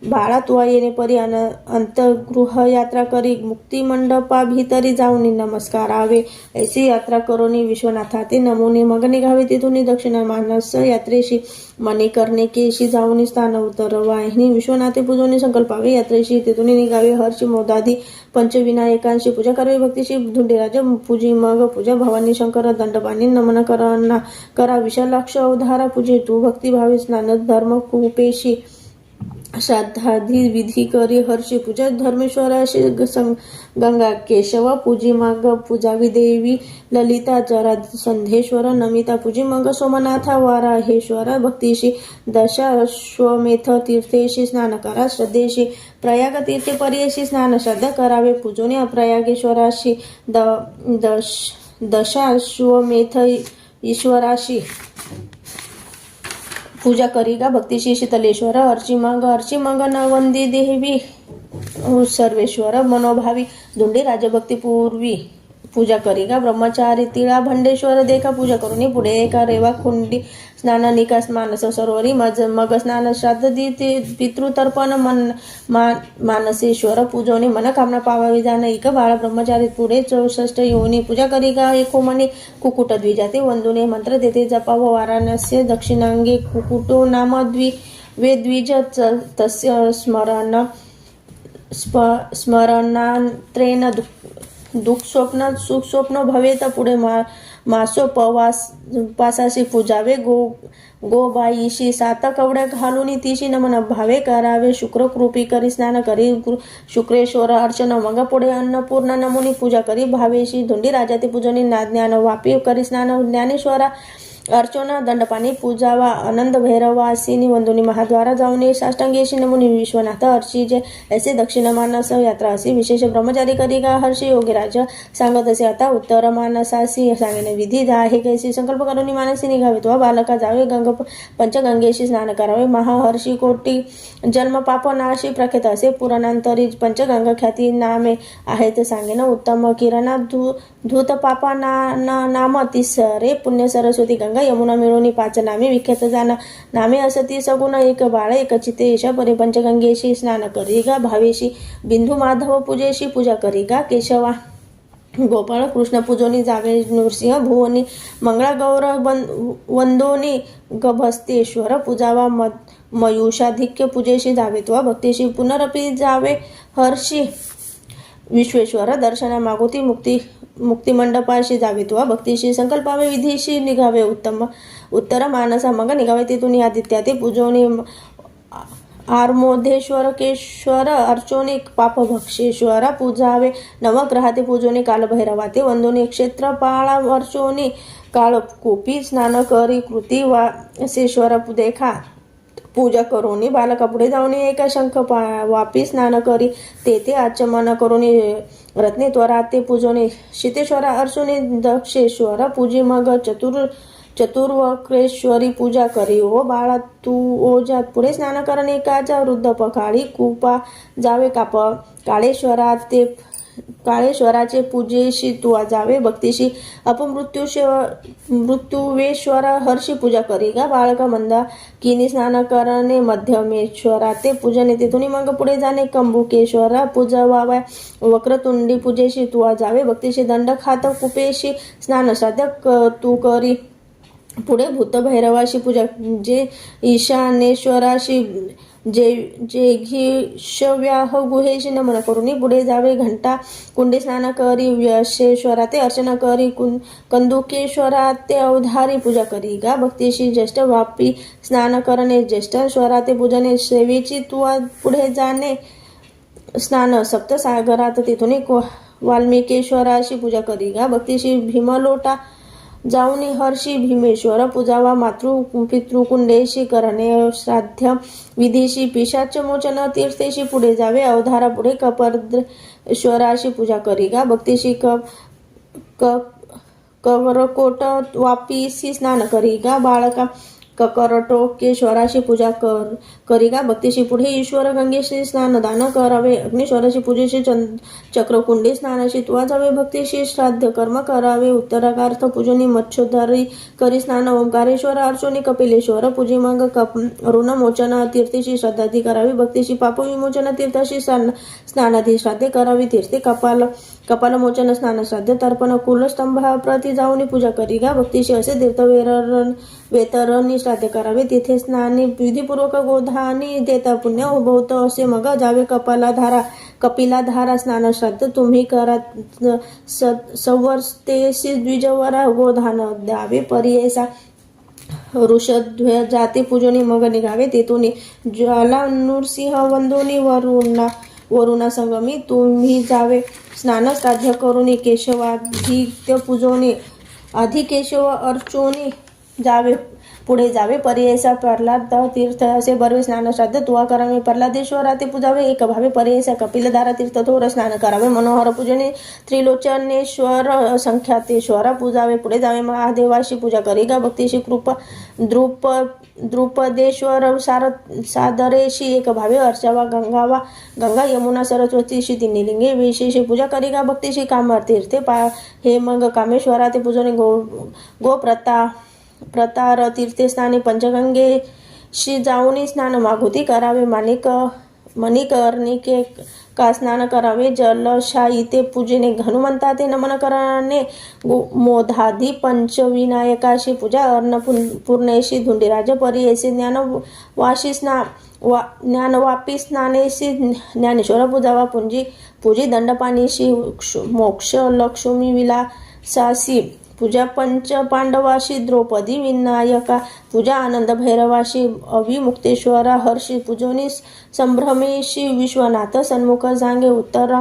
बाळा तुवा येणे परी अंतगृह यात्रा करी मुक्ती मंडपा भीतरी जाऊन नमस्कारावे ऐसी यात्रा करोनी विश्वनाथाते नमूने मग निघावे तिथून दक्षिण मानस यात्रेशी मणिकर्णिकेशी जाऊन स्थान उतरवाहिनी विश्वनाथे पूजोनी संकल्पावे यात्रेशी तिथून निघावे हर्षी मोदादी पंचविनायकांशी पूजा करावी भक्तीशी धुंडीराज पूजी मग पूजा भवानी शंकर दंडपाणी नमन करा विशालाक्ष अवधारा पूजे तू भक्तिभावी स्नान धर्म कुपेशी श्राद्धादी विधी करी हर्षी पूजा धर्मेश्वराशी गंगा केशव पूजी मग पूजावी देवी ललिता जरा संधेश्वर नमिता पूजी मग सोमनाथा वाराहेश्वर भक्तीशी दशाश्वमेध तीर्थेशी स्नान करा श्रद्धेशी प्रयाग तीर्थे पर्यशी स्नान श्रद्धा करावे पूजोने प्रयागेश्वराशी दशाश्वमेध ईश्वराशी पूजा करी गा भक्तीशी शीतलेश्वर अर्चिमंग नवंदी देवी सर्वेश्वर मनोभावी धुंडी राजभक्तीपूर्वी पूजा करी गा ब्रह्मचारी तिळा भंडेश्वर देखा पूजा करून पुढे एका रेवा खुंडी स्नान निकास मानस सरोवरी मग स्नान श्राद्ध पितृतर्पण मानसेश्वर पूजोनी मनकामना पावावी जाण एक बाळ ब्रह्मचारी पुढे 64 योनी पूजा करी गा एको मनी कुकुट द्विजाते वंदुने मंत्र देते जपाव वाराणस्य दक्षिणांगे कुकुटो नाम द्विज तस्य स्मरणांत्रेण दुःख स्वप्न सुख स्वप्न भवेत पुढे मासो पासाशी पूजावे गोबाईशी 7 कवड्या घालून तिशी नमन भावे करावे शुक्र कृपी करी स्नान करी शुक्रेश्वर अर्चन मग पुढे अन्नपूर्णा नमुनी पूजा करी भावेशी धुंडी राजाते पूजनी ज्ञान वापी करी स्नान ज्ञानेश्वरा अर्चना दंडपाणी पूजावा आनंद भैरवासिनी वंदुनी महाद्वारा जाऊन साष्टांगेशी नमुनी विश्वनाथ अर्षीजे ऐसे दक्षिण मानस यात्रा अशी विशेष ब्रह्मचारी करी गा हर्षी योगीराज सांगत असे आता उत्तर मानसासी सांगणे विधी आहे कैसी संकल्प करून मानसी निघावे तो बालका जावे पंचगंगेशी स्नान करावे महाहर्षी कोटी जन्म पाप नाशी प्रख्यात असे पुराणांतरी पंचगंगा ख्याती नामे आहेत सांगेन उत्तम किरणा धूत पापा नाम तिसरे पुण्य सरस्वती गंगा यमुना मिळवणी 5 नामे विख्यात जाना नामे असती सगुण एक बाळ एक चिते ईशा परी पंचगंगेशी स्नान करी गा भावेशी बिंदू माधव पूजेशी पूजा करी गा केशवा गोपाळ कृष्ण पूजोनी जावे नृसिंह भुवनी मंगळा गौर वंदोनी गभस्तेश्वर पूजावा मयुषाधिक्य पूजेशी जावे तो भक्तीशी पुनरपि जावे हर्षी विश्वेश्वर दर्शना मागोती मुक्ती मंडपाशी जावे तो भक्तीशी संकल्पावे विधीशी निघावे उत्तर मानसा मग निघावे तिथून आदित्या ते पूजोनी आर्मोधेश्वर केश्वर अर्चोनी पापभक्षेश्वर पूजावे नवग्रहाते पूजोनी कालभैरवाते वंदोनी क्षेत्रपाळा अर्चोनी काळकोपी स्नान करी कृती वासेश्वर देखा पूजा करोनी बालका पुढे जाऊन एका शंख वापी स्नान करी तेथे आचमन करोनी रत्नेश्वराते पूजोनी शीतेश्वरा अर्चोनी दक्षेश्वर पूजी मग चतुर्वक्रेश्वरी पूजा करी ओ बाळा तू ओजात पुढे स्नान करणे काचा वृद्ध पकाळी कुपा जावे काप काळेश्वराचे पूजेशी तुवा जावे भक्तीशी मृत्युवेश्वर हर्षी पूजा करी गा बाळका मंदा किनी स्नान करणे मध्यमेश्वरा ते पूजने तिथून मग पुढे जाणे कंबुकेश्वरा पूजवावा वक्रतुंडी पूजेशी तुवा जावे भक्तीशी दंड खात कुपेशी स्नान श्राद्ध तू करी पुढे भूतभैरवाशी पूजा जे ईशानेश्वराशी जेघीशव्याह गुहेशी नमन करून पुढे जावे घंटा कुंडी स्नान करी व्यशेश्वरा ते अर्चना करी कंदुकेश्वरा ते अवधारी पूजा करी गा भक्तीशी ज्येष्ठ वापी स्नान करणे ज्येष्ठेश्वरा ते पूजने सेवेची तुवा पुढे जाणे स्नान सप्तसागरात तिथून वाल्मिकेश्वराशी पूजा करी गा भक्तीशी भीमलोटा जाऊनी हर्षी भीमेश्वर पूजावा मातृ पितृकुंडेशी करणे श्राद्ध विधीशी पिशाच मोचन तीर्थेशी पुढे जावे अवधारा पुढे कपर्देश्वराशी पूजा करिगा भक्तीशी कवरकोट वापीसी स्नान करिगा बाळका ककरटोकेश्वराशी पूजा करिगा भक्तीशी पुढे ईश्वर गंगेशी स्नान दान करावे अग्निश्वराशी पूजेशी चक्रकुंडी स्नानाशी तुवा जावे भक्तीशी श्राद्ध कर्म करावे उत्तरार्थ पूजनी मच्छोद्धारी करी स्नान ओंकारेश्वर अर्चोनी कपिलेश्वर पूजी मग ऋण मोचन तीर्थेशी श्रद्धाधी करावी भक्तीशी पाप विमोचन तीर्थाशी स्नानाधी श्राद्धे करावी तीर्थे कपालमोचन स्नान श्राद्ध तर्पण कुलस्तंभाप्रती जाऊन पूजा करिगा भक्तीशी असे तीर्थ वेतरणी श्राद्ध करावे तिथे स्नानी विधीपूर्वक गोधानी देता पुण्य उभवत असे मग जावे कपिलाधारा स्नान श्राद्ध तुम्ही करा संवर्तेशी द्विजवरा गोधान द्यावे पर्येसा ऋषध्वज जाती पूजनी मग निघावे तेथून ज्वाला नृसिंह वंदोनी वरुणा संगमी तुम्ही जावे स्नान श्राद्ध करुनी केशवाधित्य पूजोनी आधी केशव अर्चोनी जावे पुढे जावे पर्ययसा प्रल्हाद तीर्थ असे बर्वे स्नान श्राद्ध तुवा करावे प्रल्हादेश्वरा ते पूजावे एक भावे पर्ययसा कपिलधारा तीर्थ थोर स्नान करावे मनोहर पूजने त्रिलोचनेश्वर संख्यातेश्वरा पूजावे पुढे जावे महादेवाशी पूजा करिगा भक्तीशी कृपा द्रुपदेश्वर सादरेशी एक भावे अर्चावा गंगा यमुना सरस्वतीशी तिन्ही लिंगे विशेषी पूजा करिगा भक्तीशी कामर तीर्थे हे मग कामेश्वरा ते पूजने गो प्रतार तीर्थे स्नानी पंचगंगेशी जाऊनी स्नान मागुती करावे मणिकर्णिके का स्नान करावे जलशाही ते पूजेने हनुमंता ते नमन कराने मोधादी पंचविनायकाशी पूजा अन्नपूर्णेशी धुंडीराज पर्येसी ज्ञानवापी स्नानेशी ज्ञानेश्वर पूजावा पूजी दंडपाणीशी मोक्ष लक्ष्मी विलासासी पूजा पंच पांडवाशी द्रौपदी विनायका पूजा आनंद भैरवाशी अविमुक्तेश्वरा हर्षी पूजोनी संभ्रमेशी विश्वनाथ सन्मुख जांगे उत्तर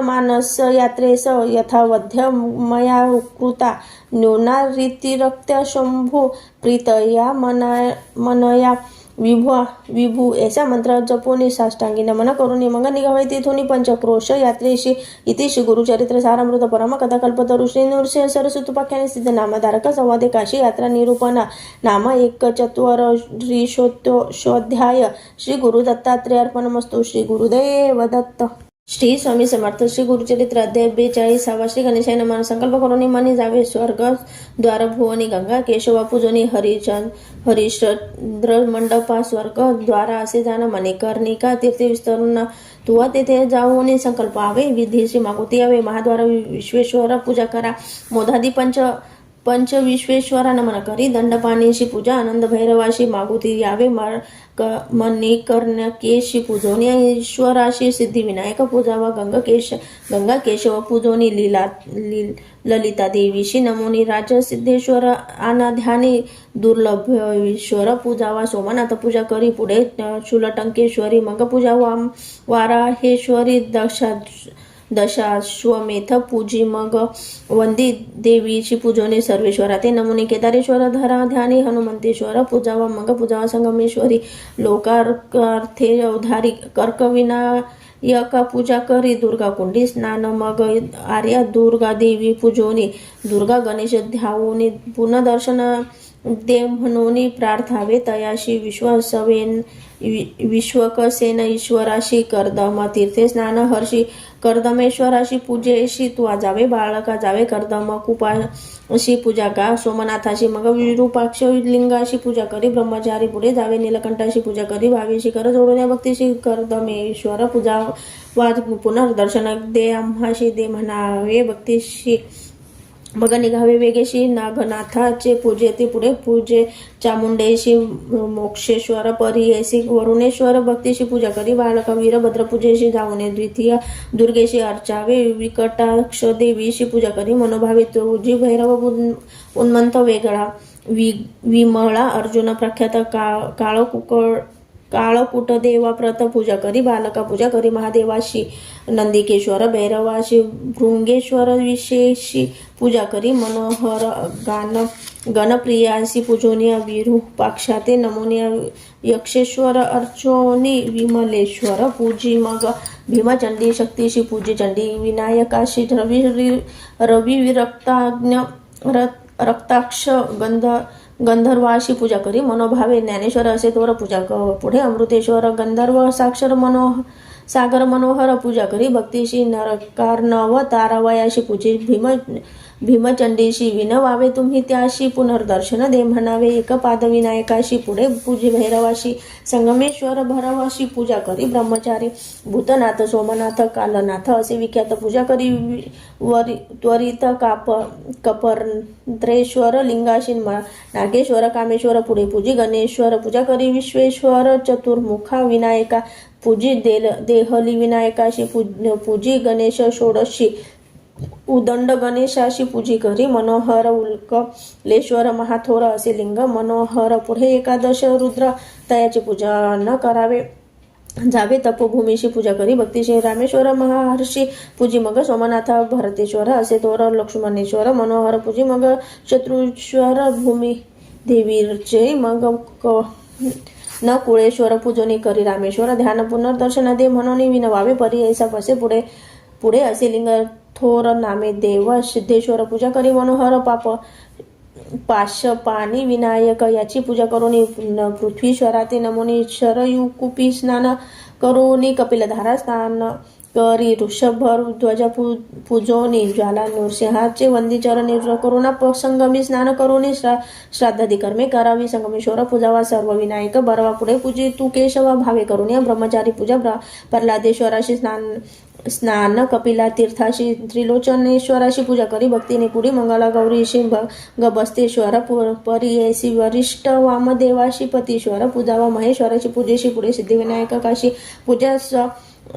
मानस यात्रेस यथावध्य मया कृता न्यूना रीतिरक्त्या शंभू प्रीतया मनया विभू ऐसा मंत्र जपोनी साष्टांगी नमन करून मग निघावे तिथून पंचक्रोश यात्रेशी इतिशी गुरुचरित्र सारामृत परम कथा कल्पतरू श्री नृसिंह सरस्वतुपाख्याने सिद्ध नामधारक संवादे काशी यात्रा निरूपण नाम एक चत्वारिंशोऽध्याय श्री गुरु दत्तात्रेय अर्पणमस्तु श्री गुरुदेव दत्त श्री स्वामी समर्थ श्री गुरुचरित्र अध्याय 42 श्री गणेशाय नमः संकल्प करून मनी जावे स्वर्ग द्वार भुवनी गंगा केशवा पूजनी हरिश्चंद्र मंडपा स्वर्ग द्वारा असे जाण मणिकर्णिका तीर्थे विस्तरून तुवा तेथे जाऊन संकल्प आवे विधीशी मागुती यावे महाद्वार विश्वेश्वर पूजा करा मोधादी पंच विश्वेश्वरा नमन करी दंडपाणीशी पूजा आनंद भैरवाशी मागुती यावे मणिकर्णकेशी पूजोनी ईश्वराशी सिद्धिविनायक पूजावा गंगा केशव पूजोनी ललिता देवीशी नमोनी राज सिद्धेश्वर आनाध्यानी दुर्लभेश्वर पूजावा सोमनाथ पूजा करी पुढे शूलटंकेश्वरी मग पूजा वाराहेश्वरी दशाश्वमेध पूजी मग वंदी देवीची पूजोने सर्वेश्वरा ते नमुने केदारेश्वर धरा ध्यानी हनुमंतेश्वर पूजावा मग पूजावा संगमेश्वरी लोकार्थे अवधारी कर्कविनायका पूजा करी दुर्गा कुंडी स्नान मग आर्या दुर्गा देवी पूजोनी दुर्गा गणेश ध्यावोनी पुनर्दर्शन दे म्हणून प्रार्थावे तयाशी विश्वकसेन ईश्वराशी कर्दम तीर्थे स्नान हर्षी कर्दमेश्वराशी पूजेशी तुवा जावे बाळका जावे कर्दम कुपाशी पूजा का सोमनाथाशी मग विरूपाक्ष लिंगाशी पूजा करी ब्रह्मचारी पुढे जावे नीलकंठाशी पूजा करी भावेशी कर जोडून भक्तीशी कर्दमेश्वर पूजा वाद पुनर्दर्शन दे आम्हाशी दे म्हणावे भक्तीशी मग निघावे वेगेशी नागनाथाचे पूजे ते पुढे पूजे चामुंडेशी मोक्षेश्वर परियेशी वरुणेश्वर भक्तीशी पूजा करी बाळका वीरभद्र पूजेशी जाऊने द्वितीय दुर्गेशी अर्चावे विकटाक्ष देवीशी पूजा करी मनोभावे तुझी भैरव उन्मंत वेगळा विमळा अर्जुन प्रख्यात काळकूट देवा प्रत पूजा करी बालका पूजा करी महादेवाशी नंदिकेश्वर भैरवाशी भृंगेश्वर विशेषी पूजा करी मनोहर गणप्रियांशी पूजनीय विरूपाक्षाते नमोनिया यक्षेश्वर अर्चोनी विमलेश्वर पूजी मग भीमचंडी शक्तीशी पूजी चंडी विनायकाशी रवी विरक्ताज्ञ रक्ताक्ष गंधर्वाशी पूजा करी मनोभावे ज्ञानेश्वर असे तोर पूजा पुढे अमृतेश्वर गंधर्व सागर मनोहर पूजा करी भक्तीशी नरकारनव तारावयाशी पूजी भीमचंडीशी विनवावे तुम्ही त्याशी पुनर्दर्शन दे म्हणावे एकपाद विनायकाशी पुढे पूजी भैरवाशी संगमेश्वर भैरवाशी पूजा करी ब्रह्मचारी भूतनाथ सोमनाथ कालनाथ असे विख्यात पूजा करी त्वरित कपर्द्रेश्वर लिंगाशी नागेश्वर कामेश्वर पुढे पूजी गणेश्वर पूजा करी विश्वेश्वर चतुर्मुखा विनायका पूजी देहली विनायकाशी पूजी गणेश षोडशी उदंड गणेशाशी पूजी करी मनोहर उल्कलेश्वर महाथोर असे लिंग मनोहर पुढे एकादश रुद्र तयाची पूजा न करावे जावे तपोभूमीशी पूजा करी भक्तीशी रामेश्वर महर्षी पूजी मग सोमनाथ भरतेश्वर असे तोर लक्ष्मणेश्वर मनोहर पूजी मग शत्रुश्वर भूमी देवीचे मग न कुळेश्वर पूजनी करी रामेश्वर ध्यान पुनर्दर्शन दे म्हणून विनवावे परी ऐसा बसे पुढे असे लिंग थोर नामे देव सिद्धेश्वर पूजा करी मनोहर पाश पाणी विनायक याची पूजा करून पृथ्वीश्वराते नमोनी शरयुकुपी स्नान करून कपिलधारा स्नान करी ऋषभ ध्वज पूजोनी ज्वाला नृसिंहाचे वंदी चरणी करुणा संगमी स्नान करून श्राद्धादी कर्मे करावी संगमेश्वर पूजावा सर्व विनायक बरवा पुढे पूजी तू केशव भावे करून ब्रह्मचारी पूजा प्रल्हादेश्वराशी स्नान कपिला तीर्थाशी त्रिलोचनेश्वराशी पूजा करी भक्तीने पुढे मंगला गौरीशी गबस्तेश्वर परियेशी वरिष्ठ वामदेवाशी पतीश्वर पूजावा महेश्वराची पूजेशी पुढे सिद्धिविनायकाशी पूजा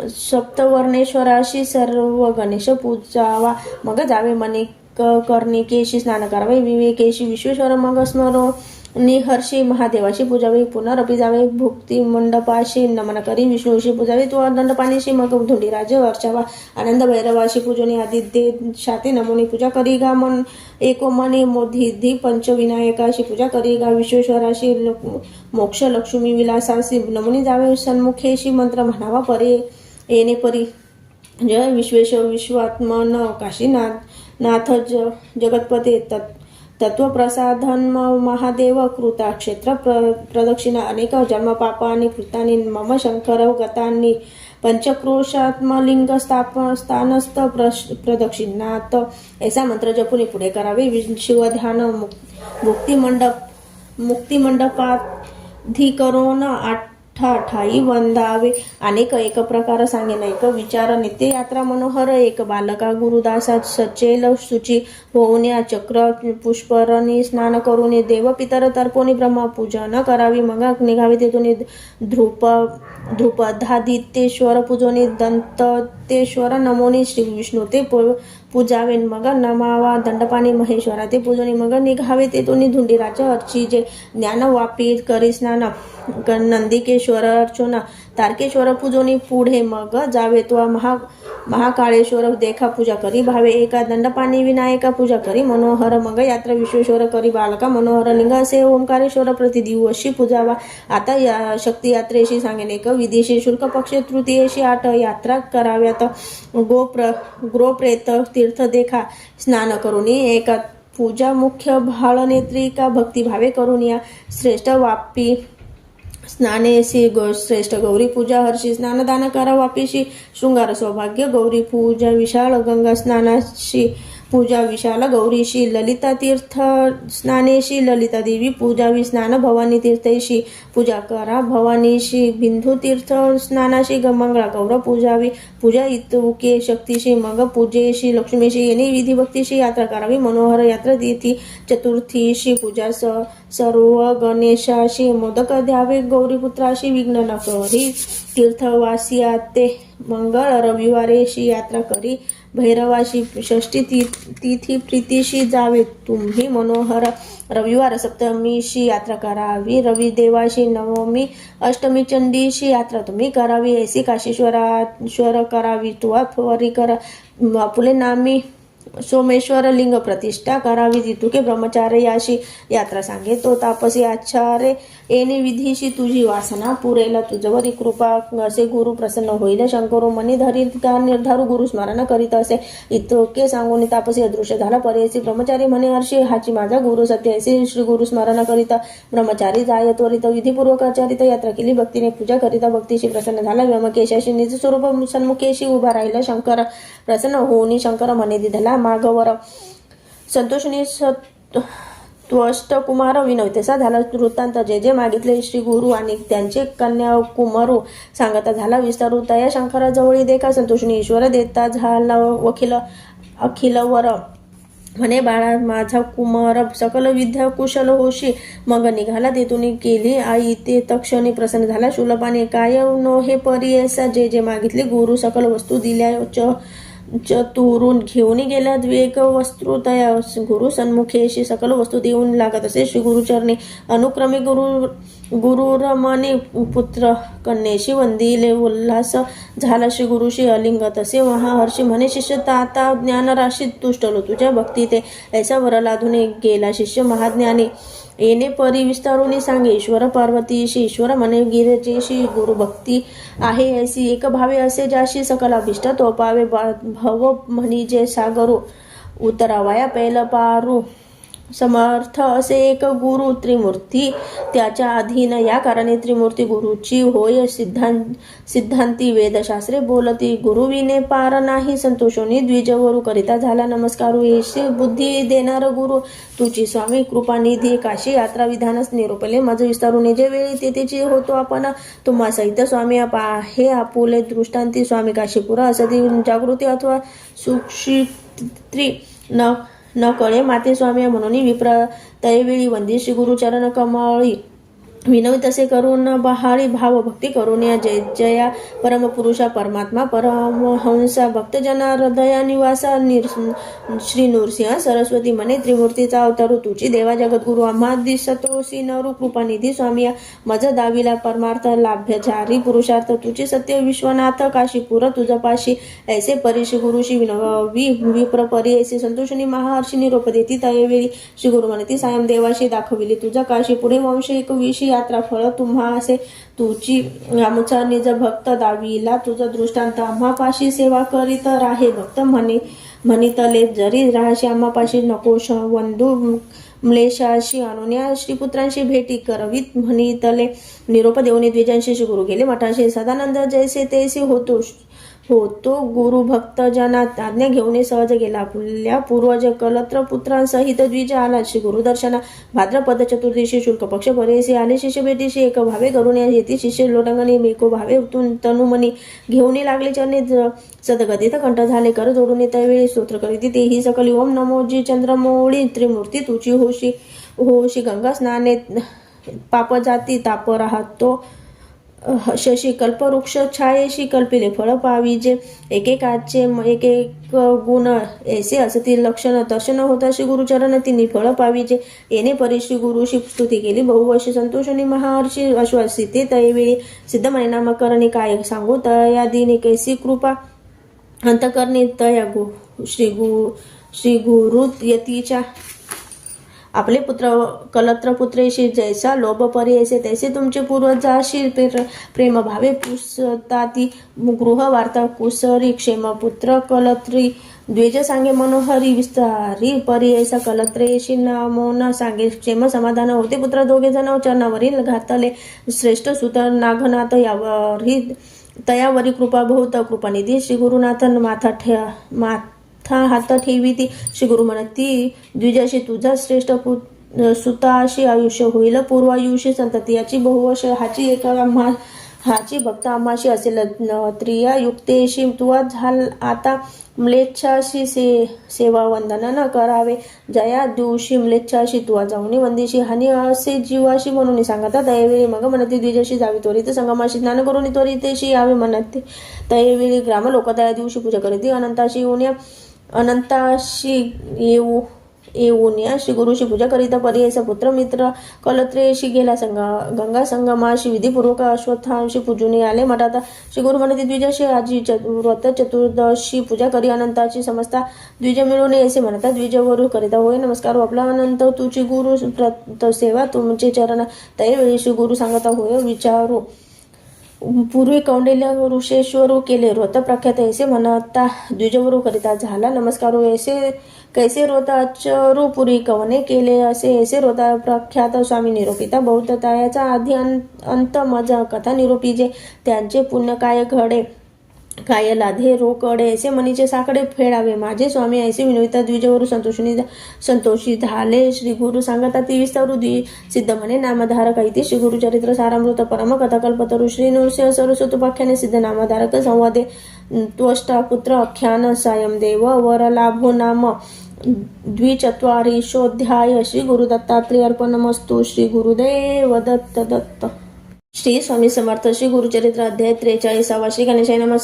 सप्तवर्णेश्वराशी सर्व गणेश पूजावा मग जावे मणिक कर्णिकेशी स्नान करावे विवेकेशी विश्वेश्वर मग स्मरो निहर्षी महादेवाशी पूजावे पुनरपी जावे भुक्ती मंडपाशी नमन करी विष्णूशी पूजावे तो दंडपाणीशी मग धुंडीराज अर्चावा आनंद भैरवाशी पूजनी आदित्य शाते नमोनी पूजा करी गा मन एकोमनी मोधिधी पंचविनायकाशी पूजा करी गा विश्वेश्वराशी मोक्ष लक्ष्मी विलासाशी नमोनी जावे सन्मुखेशी मंत्र म्हणावा परे येणे परी जय विश्वेश्वर विश्वात्मन काशीनाथ जगतपते तत्वप्रसाधन महादेव कृता क्षेत्र प्रदक्षिणा अनेक जन्मपापानि कृतानि मम शंकर गतानि पंचक्रोशात्मलिंग स्थानस्थ प्रदक्षिणात ऐसा मंत्र जपून पुढे करावे शिवध्यान मुक्तिमंडपाधिकरोन ठाई वंदावे अनेक एक प्रकार सांगेन एक विचार नित्य यात्रा मनोहर एक बालका गुरुदासा सचेल शुची होऊन चक्र पुष्परणी स्नान करून देव पितर तर्पोनी ब्रह्मपूजन करावी मग निघावे तेथून ध्रुपदादित्येश्वर पूजोनी दंतेश्वर नमोनी श्री विष्णू ते पूजावे मग नमावा दंडपाणी महेश्वरा ते पूजनी मग निघावे तेथून धुंडीराज अर्ची जे ज्ञानवापी करी स्नान नंदिकेश्वर अर्चना तारकेश्वर पूजोनी पुढे मग जावे तो महाकाळेश्वर देखा पूजा करी भावे एका दंडपाणी विनायका पूजा करी मनोहर मग यात्रा विश्वेश्वर करी बालका मनोहर लिंग असे ओंकारेश्वर प्रतिदिवशी पूजावा आता या शक्ती यात्रेशी सांगेन एक विदेशी शुल्क पक्ष तृतीयेशी 8 यात्रा कराव्यात गोप्रेत तीर्थ देखा स्नान करून एका पूजा मुख्य भाळनेत्रिका भक्तिभावे करून या श्रेष्ठ वापी स्नानेशी श्रेष्ठ गौरी पूजा हर्षी स्नानदान करा वापीशी शृंगार सौभाग्य गौरी पूजा विशाल गंगा स्नानाशी पूजा विशाल गौरीशी ललिता तीर्थ स्नानेशी ललिता देवी पूजावी स्नान भवानी तीर्थेशी पूजा करा भवानीशी बिंदू तीर्थ स्नानाशी मंगळा गौर पूजावी पूजा इतुके शक्तीशी मग पूजेशी लक्ष्मीशी येणे विधी भक्तीशी यात्रा करावी मनोहर यात्रा तिथी चतुर्थीशी पूजा सर्व गणेशाशी मोदक द्यावे गौरीपुत्राशी विघ्न न करी तीर्थवासिया ते मंगळ रविवारेशी यात्रा करी भैरवाशी षष्ठी तिथी प्रीतीशी जावे तुम्ही मनोहर रविवार सप्तमीशी यात्रा करावी रविदेवाशी नवमी अष्टमी चंडीशी यात्रा तुम्ही करावी ऐसी काशीश्वराश्वर करावी तुवा फवारी करा फुले नामी सोमेश्वर लिंग प्रतिष्ठा करावी तितुके ब्रह्मचार्य याशी यात्रा सांगे तो तापसी आचार्य येणे विधीशी तुझी वासना पुरेला तुझवरी कृपा असे गुरु प्रसन्न होईल शंकरो मनी धरिता निर्धारू गुरु स्मरण करीत असे इतके सांगून तापसी अदृश्य झाला पर्यायसी ब्रह्मचारी म्हणे हर्षी हाची माझा गुरु सत्य असे श्री गुरु स्मरण करिता ब्रह्मचारी जाय त्वरित विधीपूर्वक आचारित यात्रा केली भक्तीने पूजा करिता भक्तीशी प्रसन्न झाला व्योमकेशाशी निज स्वरूप सन्मुखेशी उभा राहिला शंकर प्रसन्न होऊन शंकर म्हणे दिधला मागवर संतोषणी त्वष्ट कुमार विनवतेसा झाला वृत्तांत जे जे मागितले श्री गुरु आणि त्यांचे कन्या कुमारू सांगता झाला विस्तारू तया शंकराजवळी देखा संतोषणी ईश्वर देता झाला वखिल अखिलवर म्हणे बाळा माझा कुमार सकल विद्या कुशल होशी मग निघाला तेथून केली आई ते तक्षणी प्रसन्न झाला शूलपाने काय नो हे परियसा जे जे मागितले गुरु सकल वस्तू दिल्या चतुरून घेऊन गेला द्वेग वस्त्र तया गुरु सन्मुखेशी सकल वस्तू देऊन लागत असे श्री गुरुचरणी अनुक्रमे गुरुरमणे पुत्र कन्येशी वंदिले उल्हास झाला श्री गुरुशी अलिंगत असे महाहर्षी म्हणे शिष्य ताता ज्ञानराशीत तुष्टलो तुझ्या भक्ती ते ऐसा वर लादून गेला शिष्य महाज्ञानी येणे परी विस्तारुनी सांगे ईश्वर पार्वतीशी ईश्वर म्हणे गिरजेशी गुरु भक्ती आहे ऐसी एक भावे असे ज्याशी सकल अभिष्ट तो पावे भव म्हणी जे सागरू उतरावाया पैल पारू समर्थ असे एक गुरु त्रिमूर्ती त्याच्या अधीन या कारणे त्रिमूर्ती गुरुची होय सिद्धांती वेदशास्त्रे बोलती गुरुविने पार नाही संतोषोनी द्विजवरू करिता झाला नमस्कारू येशी बुद्धी देणार गुरु तुझी स्वामी कृपानिधी काशी यात्रा विधानच निरोपले मज विस्तारून जे वेळी तेथेची होतो आपण तुम्हा सहित स्वामी हे आपुले दृष्टांती स्वामी काशीपुरा असती जागृती अथवा सुक्षित्री न कळे माते स्वामी म्हणून विप्र तयवेळी वंदी श्री गुरुचरण कमळी विनवी तसे करून बहाळी भाव भक्ती करून या जय जया परमपुरुषा परमात्मा परमहंसा भक्तजना हृदया निवासा श्री नृसिंह सरस्वती म्हणे त्रिमूर्तीचा अवतारू तुझी देवा जगद्गुरु आम्हा दिसतोसी नरू कृपानिधी स्वामी मज दाविला परमार्थ लाभ्य जारी पुरुषार्थ तुझी सत्य विश्वनाथ काशीपुर तुझपाशी ऐसे परिशी गुरुशी विनवी विप्र परी ऐसे संतोषणी महाहर्षी निरोप देती तयवेळी श्री गुरु म्हणती सायम देवाशी दाखविली तुझा काशी पुढे वंश एक विषय यात्रा फळ तुम्हा असे तुझी आमचा निज भक्त दाविला तुझा दृष्टांत आम्हापाशी सेवा करीत राहे भक्त म्हणितले जरी राहाशी आम्हापाशी नकोश वंदू म्लेशाशी अनुन्या श्रीपुत्रांशी भेटी करवीत म्हणितले निरोप देऊन द्विजांशी श्री गुरु गेले मठाशी सदानंद जैसे तैसे होतो गुरु भक्त जनात आज्ञा घेऊन सहज गेला आपल्या पूर्वज कलत्र पुत्रांसहित द्विज आला श्री गुरुदर्शना भाद्रपद चतुर्दशी शुल्क पक्ष बरेसे आले शिष्य भेटीशी एक भावे करून येते शिष्य लोटंगणी मेको भावे तनुमनी घेऊन लागले चरणे सदगतीत कंठ झाले कर जोडून त्यावेळी स्तोत्र करीत तेही सकली ओम नमोजी चंद्रमौळी त्रिमूर्ती तुझी होशी गंगा स्नाने पाप जाती ताप राहतो शशी कल्पवृक्ष छायेशी कल्पिले फळ पाविजे एकेकाचे एक गुण ऐसे असतील लक्षण दर्शन होता श्री गुरुचरण तिन्ही फळ पाविजे येणे परी श्री गुरुशी स्तुती केली बहुवर्षी संतोषणी महाहर्षी आश्वासिते तयवेळी सिद्ध नामकरणी काय सांगू तया दिने कैसी कृपा अंतकरणी तया श्री गुरु यतीच्या आपले पुत्र कलत्र पुत्रेशी जैसा लोभ परी ऐसे तैसे तुमचे पूर्वजाशी प्रेम भावे पुसताती गृह वार्ता कुसरी क्षेम पुत्र कलत्री द्वेज सांगे मनोहरी विस्तारी परी ऐसा कलत्रेशी नामोन सांगे क्षेम समाधान होते पुत्र दोघे जण चरणावरील घातले श्रेष्ठ सुत नागनाथ यावरी तयावरी कृपा बहुत कृपानिधी श्री गुरुनाथन हात ठेवी ती श्री गुरु म्हणती द्विजाशी तुझा श्रेष्ठ सुताशी आयुष्य होईल पूर्वायुषी संतती याची बहुवर्ष हाची एक हाची भक्त आम्हाशी असेल त्रिया युक्तेशी तुवा झाल आता म्लेच्छाशी सेवा वंदन न करावे जया दिवशी म्लेच्छाशी तुवा जाऊनी वंदीशी हानी असे जीवाशी म्हणून सांगता तयवेळी मग म्हणते द्विजाशी जावी त्वरित संगमाशी स्नान करून त्वरितेशी यावे म्हणते तयवेळी ग्राम लोक त्या दिवशी पूजा करीत अनंताशी येऊन या श्री गुरुशी पूजा करिता पर्यायचा पुत्र मित्र कलत्रेशी गेला गंगा संगमाशी विधीपूर्वक अश्वत्थांशी पूजून आले मठात श्री गुरु म्हणते द्विजाशी आजी व्रत चतुर्दशी पूजा करी अनंताची समजता द्विज मिळून असे म्हणतात द्विजवरू करिता होय नमस्कार आपला अनंत तुझी गुरु सेवा तुमचे चरण त्यावेळी श्री गुरु सांगता होय विचारू पूर्वी कौंडिल्य ऋषेश्वरू केले व्रत प्रख्यात ऐसे म्हणता द्विजवरू करिता झाला नमस्कार ऐसे कैसे व्रत अचरू पुरी कवने केले असे ऐसे व्रत प्रख्यात स्वामी निरूपिता बौद्धतायाचा आधी अंत मजा कथा निरूपी जे त्यांचे पुण्य काय लाधे रोकडे ऐसे मनीचे साकडे फेडावे माझे स्वामी ऐसे विनविता द्विजवरू संतोषी झाले श्री गुरु सांगता ती विस्तारू सिद्ध म्हणे नामधारक इति श्री गुरुचरित्र सारामृत परम कथाकल्पतरू श्री नृसिंह सरस्वतोपाख्याने सिद्ध नामधारक संवादे त्वष्टा पुत्र आख्यान सायम देव वरलाभो नाम द्विचत्वारिशोऽध्याय श्री गुरुदत्तात्रेय अर्पणमस्तु श्री गुरुदेव दत्त दत्त श्री स्वामी समर्थ श्री गुरुचरित्र अध्याय 43 श्री गणेशाय नमः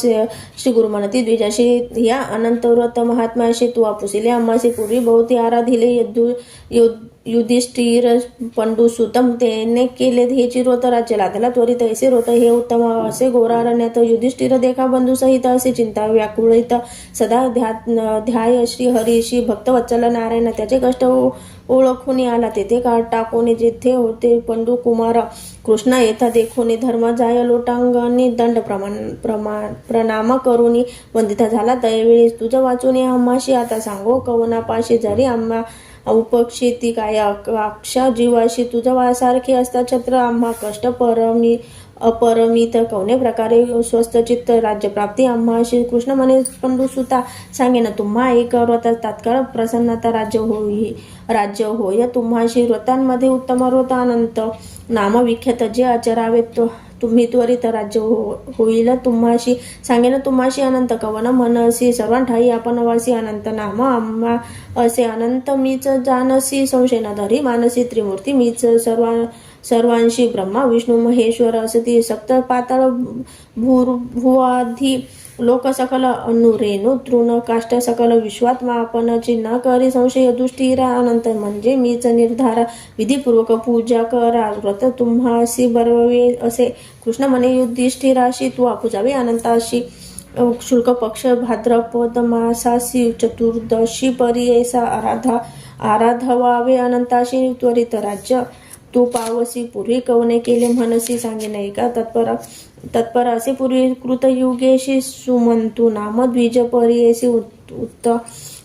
श्री गुरु म्हणती द्विजाशी या अनंत व्रत महात्म्याशी तू आपुसिले आम्हाशी पूर्वी बहुती आराधिले युधिष्ठिर पंडुसुतम त्याने केले हेची व्रत राज्य लादला त्वरित ऐसे व्रत हे उत्तम असे घोरारण्यात युधिष्ठिर देखा बंधू सहित असे चिंता व्याकुळित सदा ध्याय श्री हरीशी भक्तवत्सल नारायण त्याचे कष्ट ओळखून आला तेथे टाकून जेथे होते पंडू कुमार कृष्ण येथा देखून धर्म जाय लोटांगणी दंड प्रणाम करून वंदिता झाला त्यावेळी तुझं वाचून आम्हाशी आता सांगो कवनापाशी जरी आम्हा उपक्षेती काय अक्षा जीवाशी तुझं वासारखे असता छत्र आम्हा कष्ट अपरमित कवने प्रकारे स्वस्थ चित्त राज्यप्राप्ती आम्हाशी कृष्ण म्हणे पंडुसुता सांगेन तुम्हा एक व्रत तात्काळ प्रसन्नता राज्य होय तुम्हाशी व्रतांमध्ये उत्तम व्रत अनंत नामविख्यात जे आचरावे तुम्ही त्वरित राज्य होईल तुम्हाशी सांगेन तुम्हाशी अनंत कवन मनसी सर्वांठाई आपण वासी अनंत नाम आम्हा असे अनंत मीच जानसी संशय न धरी मानसी त्रिमूर्ती मीच सर्वांशी ब्रह्मा विष्णू महेश्वर असती सप्त पाताळ भुवाधी लोक सकल अनुरेणू तृण काष्ट सकल विश्वात्मा आपणची न करी संशय दृष्टीरा अनंत म्हणजे मीच निर्धार विधीपूर्वक पूजा करा व्रत तुम्हासी बरवे असे कृष्ण म्हणे युधिष्ठिराशी तू आपुजावे अनंताशी शुल्क पक्ष भाद्रपद मासासी चतुर्दशी पर्येसा आराधवावे अनंताशी त्वरित राज्य तू पावसी पूर्वी कवने केले म्हणसी सांगे नाही का तत्पर असे पूर्वी कृतयुगेशी सुमंतू नाम द्विज पर्येसी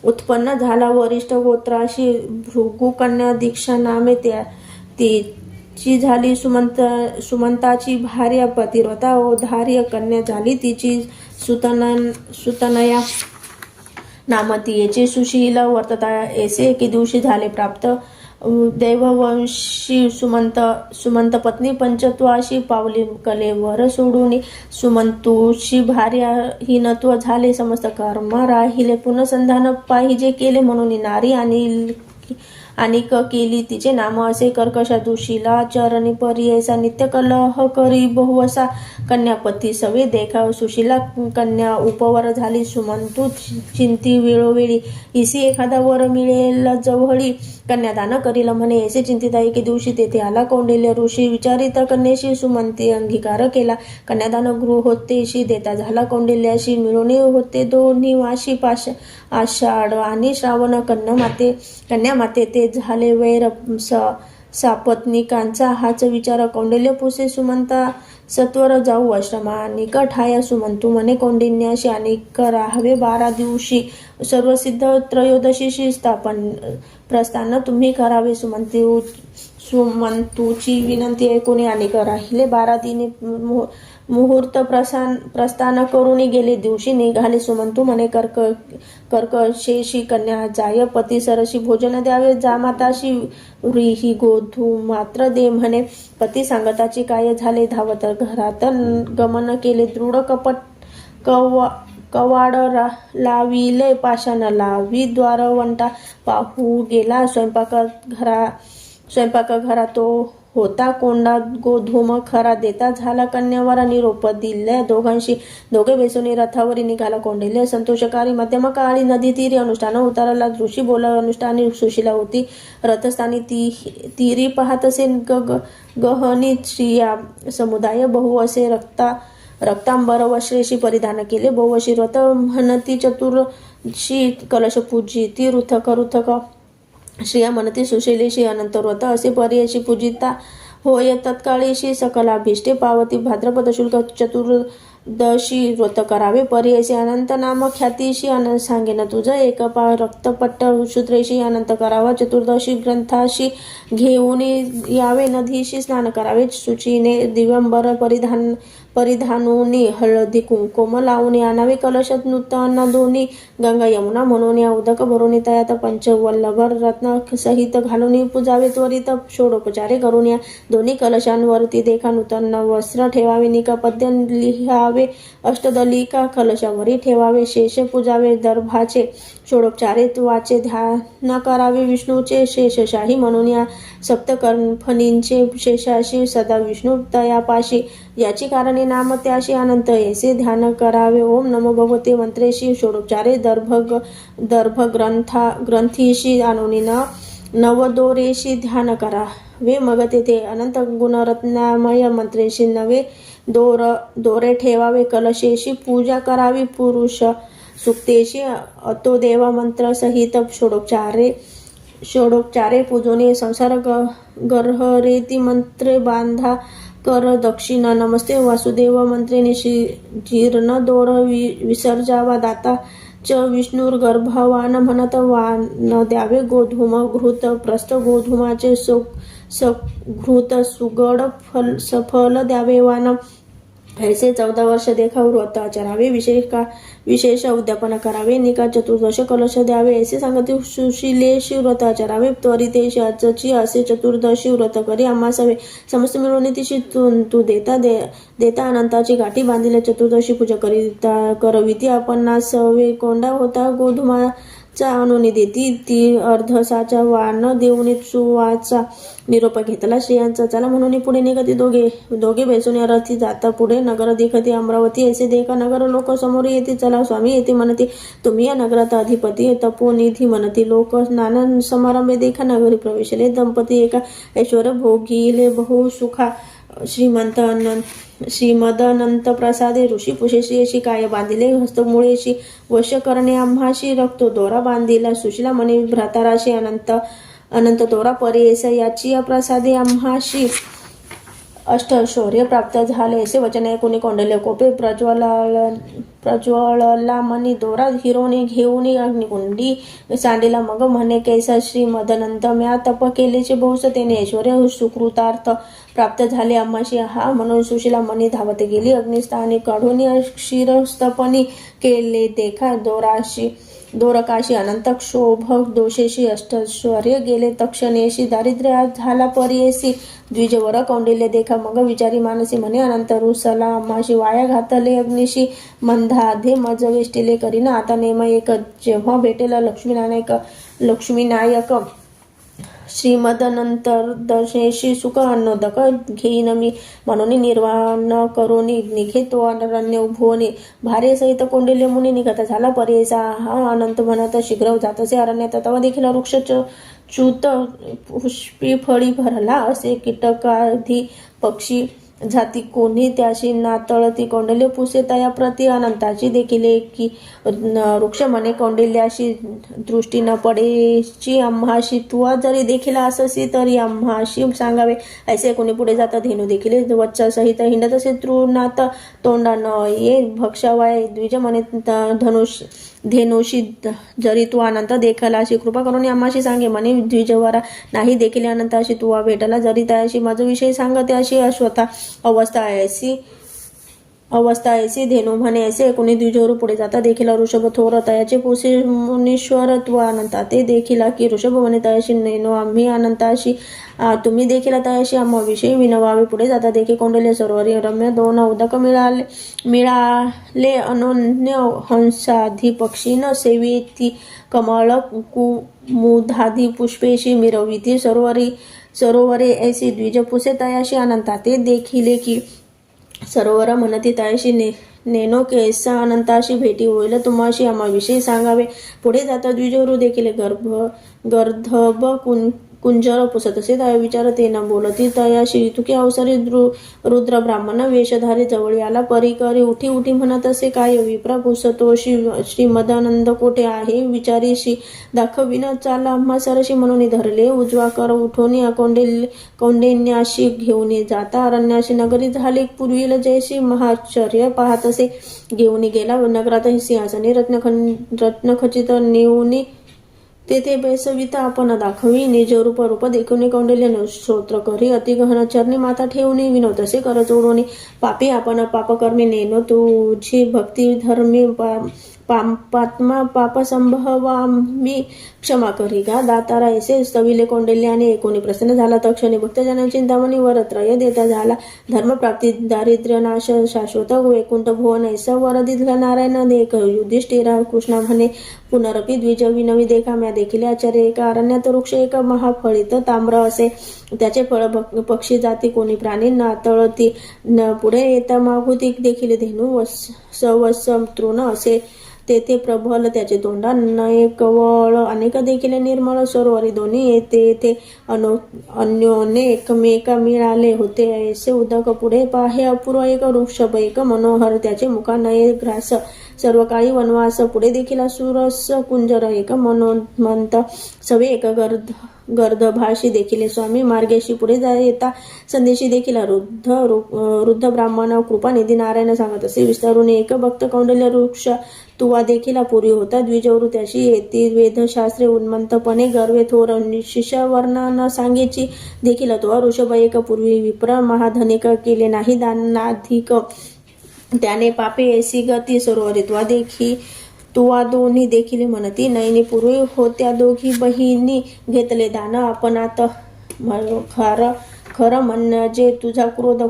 उत्पन्न झाला वरिष्ठ गोत्राशी भृगु कन्या दीक्षा नामे तिची झाली सुमंताची भार्या पतिव्रता धार्य कन्या झाली तिची सुतनया नाम तियेची सुशीला वर्तता ऐसे एके दिवशी झाले प्राप्त दैववंशी सुमंत पत्नी पंचत्वाशी पावली कलेवर सोडून सुमंतूची भार्या हिनत्व झाले समस्त कर्म राहिले पुनसंधान पाहिजे केले म्हणून नारी आणि केली तिचे नाम असे कर्कशा दुशीला चरणी पर्ययसा नित्य कलह करी बहुवसा कन्यापती सवे देखा सुशीला कन्या उपवर झाली सुमंतू चिंती वेळोवेळी इसी एखादा वर मिळेल जवळी कन्यादान करील म्हणे ऐसे चिंतित एके दिवशी तेथे आला कौंडिल्य ऋषी विचारित कन्येशी सुमंती अंगीकार केला कन्यादान गृहोत्तेशी देता झाला कौंडिल्याशी मिळून होते दोन्ही वाशी आषाढ आणि श्रावण कन्या माते ते झाले वैर सापत्निकांचा हाच विचार कौंडिल्य पुसे सुमंता सत्वर जाऊ आश्रमा निकट हाया सुमंतू म्हणे कौंडिन्याशी अनेक राहावे 12 दिवशी सर्वसिद्ध त्रयोदशीशी प्रस्थान तुम्ही करावे सुमंतूची विनंती ऐकून अनेक राहिले 12 दिने मुहूर्त प्रस्थान करून गेले. दिवशी निघाले सुमंतू म्हणे कर्कशेशी कन्या जाय पती सरशी भोजन द्यावे जामाताशी व्रीही गोधू मात्र दे म्हणे. पती सांगताची काय झाले धावत घरात गमन केले. दृढ कवाड लाविले पाषाण लावी द्वारवंटा पाहू गेला. स्वयंपाक घरा तो होता कोंडा गोधूम खरा. देता झाला कन्यावर निरोप दिल्या दोघे बेसुनी रथावरी निघाला कोंडिल्य. संतोषकारी मध्यम काळी नदी तीरी अनुष्ठान उतारला. ऋषी बोला अनुष्ठानी सुशीला होती रथस्थानी तीरी पाहत असे गहनी स्त्रिया समुदाय बहु असे रक्तांबर वश्रेशी परिधान केले. बहुवशी व्रत म्हणती चतुर्शी कलश पूजिती रुथक श्रिया म्हणती सुशीलेशी अनंत व्रत असे पर्यायशी पूजिता होय तत्काळीशी सकलाभिष्टे पावती. भाद्रपद शुल्क चतुर्दशी व्रत करावे पर्यायशी अनंत नाम ख्यातीशी आनंद सांगेन तुझ. एक रक्तपट्ट शूद्रेशी अनंत करावा. चतुर्दशी ग्रंथाशी घेऊन यावे. नदीशी स्नान करावे. शुचीने दिव्यांबर परिधानोनी हळदी कुंकुम लावून आणावे. कलश नूतन दोन्ही गंगा यमुना म्हणून या उदक भरून तयात पंचवल्लभ रत्न सहित घालून पूजावे. त्वरित षोडोपचारे करून या दोन्ही कलशांवरती देखा नूतन वस्त्र ठेवावे. निकपद्य लिहावे. अष्टदलिका कलशावरी ठेवावे. शेष पूजावे. दर्भाचे षोडोपचारे वाचे ध्यान करावे. विष्णूचे शेषशाही म्हणून या सप्तकर्णफणींचे शेषाशी सदा विष्णू तयापाशी याची कारणे नाम त्याशी अनंत येसे ध्यान करावे. ओम नमो भगवते मंत्रेशी षोडोपचारे दर्भ ग्रंथीशी आणून नवदोरेशी ध्यान करावे. मग तेथे अनंत गुणरत्नामय मंत्रेशी नवे दोरे ठेवावे. कलशेशी पूजा करावी. पुरुष सुक्तेशी अतो देव मंत्र सहित षोडोपचारे पूजोने संसार गर्हरेती मंत्रे बांधा कर दक्षिणा. नमस्ते वासुदेव मंत्रेने जीर्ण दोर विसर्जावा. दाता च विष्णुर्गर्भवान म्हणत वान द्यावे. गोधूम घृत प्रस्थ गोधूमाचे घृत सुगड सफल द्यावे वान. ऐसे 14 वर्ष देखा व्रत आचरावे. विशेष उद्यापन करावे. निका चतुर्दश कलश द्यावे. ऐसे सांगते सुशीलेशी व्रत आचरावे. त्वरितेशी आचची असे चतुर्दशी व्रत करी आम्हासवे. समस्त मिळवणे तिशी तू देता अनंताची गाठी बांधिले. चतुर्दशी पूजा करविती आपणासवे. कोंडा होता गोधूमाचा आणून देती ती अर्धसाचा वाण देऊन सुवाचा निरोप घेतला. स्त्रियांचा चला म्हणून पुढे निघती दोघे बेसून या रथी जाता पुढे. नगर देखती अमरावती ऐसे देखा नगर लोक समोर येते. चला स्वामी येते म्हणती तुम्ही या नगरात अधिपती तपोनिधी म्हणती. लोक नाना समारंभे देखा नगरी प्रवेशले. दंपती एका ऐश्वर भोगिले बहु सुखा. श्रीमदनंत प्रसादे ऋषी पुषेशी अशी काय बांधिले. हस्तमुळेशी वश करणे आम्हाशी रक्तो दोरा बांधिला. सुशीला म्हणे भ्राताराशी अनंत दोरा पर्येस याची या प्रसादे आम्हाशी अष्टशौर्य प्राप्त झाले. असे वचन ऐकून कौंडल्य कोपे प्रज्वळला मनी दोरा हिरोने घेऊन अग्निकुंडी सांडिला. मग म्हणे कैसा श्रीमदनंत म्या तप केलेचे बहुस तेने ऐश्वर्य सुकृतार्थ प्राप्त झाले आम्हाशी. हा म्हणून सुशीला मनी धावत गेली. अग्निस्थानी काढून क्षीरस्तपनी केले देखा. दोरकाशी अनंत क्षोभ दोषेशी अष्टैश्वर्य गेले. तक्षणेशी दारिद्र्य झाला पर्येसी. द्विजवर कौंडिल्य देखा. मग विचारी मानसी म्हणे अनंत रुसला आम्हाशी. वाया घातले अग्निशी मंदाधे मज वेष्टिले करीन. आता नेम एक जेव्हा भेटेल लक्ष्मीनायक श्रीमदनंतर दर्शनेशी सुख अन्नोदक घेईन मी म्हणून निर्वाण करून निघे तो अरण्य भुवने. भार्ये सहित कौंडिल्य मुनी निघत झाला पर्येचा. हा अनंत म्हणत शीघ्र जात असे अरण्यात. तवा देखील वृक्ष च्युत पुष्पी फळी भरला असे. कीटकाधी पक्षी जाती कोणी त्याशी नातळती. कौंडल्य पुसे तया प्रति अनंताची देखील की वृक्ष म्हणे कौंडिल्याशी दृष्टी न पडेची आम्हाशी. तुवा जरी देखील अससी तरी आम्हाशी सांगावे. ऐसे कोणी पुढे जाता. धेनू देखील वच्चा सहित हिंडत असे. तृणात तोंडा न ये भक्षावाय. द्विज म्हणे धेनुशी जरी तू अनंत देखला अशी कृपा करून आम्हाशी सांगे म्हणे. द्विजवरा नाही देखील अनंताशी तुवा भेटला जरी त्याशी माझा विषय सांगते अशी स्वतः अवस्था ऐसी अवस्था ऐसी धेनू म्हणे ऐसे कोणी द्विजोरू पुढे जाता देखील ऋषभ थोर तयाचे पुसे मुनीश्वरत्व अनंता ते देखील की ऋषभ म्हणे तयाशी नेनो आम्ही अनंताशी तुम्ही देखील तयाशी आम्हाविषयी विनवावे. पुढे जाता देखील कौंडल्य सरोवरी रम्य दोन उदक मिळाले अनन्य हंसाधी पक्षीन सेवेती कमळ कुमुदाधी पुष्पेशी मिरविती सरोवरे ऐसी द्विज पुसे तयाशी अनंता ते देखिले की सरोवर म्हणती तयाशी नेनो कैसा अनंताशी भेटी होईल तुम्हाशी आम्हाविषयी सांगावे. पुढे जाता द्विजोरू देखील गर्धब कुंजर पुसतसे तया विचारते न बोलती तयाशी तुके अवसरी रुद्र ब्राह्मण वेशधारी जवळी आला परिकरी उठी उठी म्हणत असे काय विप्रा पुसतो श्रीमदानंद कोठे आहे विचारीशी दाखविन चाला आम्हा सरशी म्हणून धरले उजवा कर उठोनी कौंडिन्याशी घेऊन जाता अरण्याशी नगरी झाले पूर्वीला जयशी महाश्चर्य पाहत असे घेऊन गेला नगरात सिंहासनी रत्नखचित नेऊनी तेथे बेसविता आपण दाखवी निज रूप देखून कौंडल्य स्तोत्र करी अतिगहन चरणी माता ठेवणी विनोद असे कर जोडून पापी आपण पापकर्मी नेनो तुझी भक्ती धर्मी पापात्मा पाप संभवामी क्षमा करी गा दातारा ऐसे स्तविले कौंडल्याने एकोणी प्रसन्न झाला तक्षणी भक्तजन चिंतामणी वरत्रय देता झाला धर्मप्राप्ती दारिद्र्य नाश शाश्वत वैकुंठ भुवन ऐसा वर दिधला नारायण देख युधिष्ठिरा कृष्णा म्हणे पुनरपी द्विज विनवी देखा म्या देखील आचार्य एका अरण्यात वृक्ष एक महाफळीत ताम्र असे त्याचे फळ पक्षी जाती कोणी प्राणी नातळती पुढे येता मागुती देखील धेनू सवस तृण असे तेथे प्रबल त्याचे तोंडा नये कवळ अनेक देखील निर्मळ सरोवरी दोन्ही येथे अन्योने एकमेका मिळाले होते ऐसे उदक पुढे पाहे अपूर्व एक वृक्षभ एक मनोहर त्याचे मुखा नये ग्रास सर्व काळी वनवास पुढे देखील सुरस कुंजर एक मनोमंत सवे एक गर्दभाषी देखील स्वामी मार्गेशी पुढे येता संदेशी देखील वृद्ध ब्राह्मण कृपानिधी नारायण सांगत असे विस्तारून एक भक्त कौंडल्य वृक्ष तुवा देखील पूर्वी होता द्विजवरू त्याशी येती वेदशास्त्रे उन्मंतपणे गर्वे थोर शिष्य वर्णन सांगेची देखील तो ऋषभ एक पूर्वी विप्र महाधनिक केले नाही दानाधिक त्याने पापे ऐसी गती सरोवरित्वा देखी तुवा दोन्ही देखील म्हणती नयनी पूर्वी होत्या दोघी बहिणी घेतले दान आपण आता खरं म्हणजे तुझा क्रोध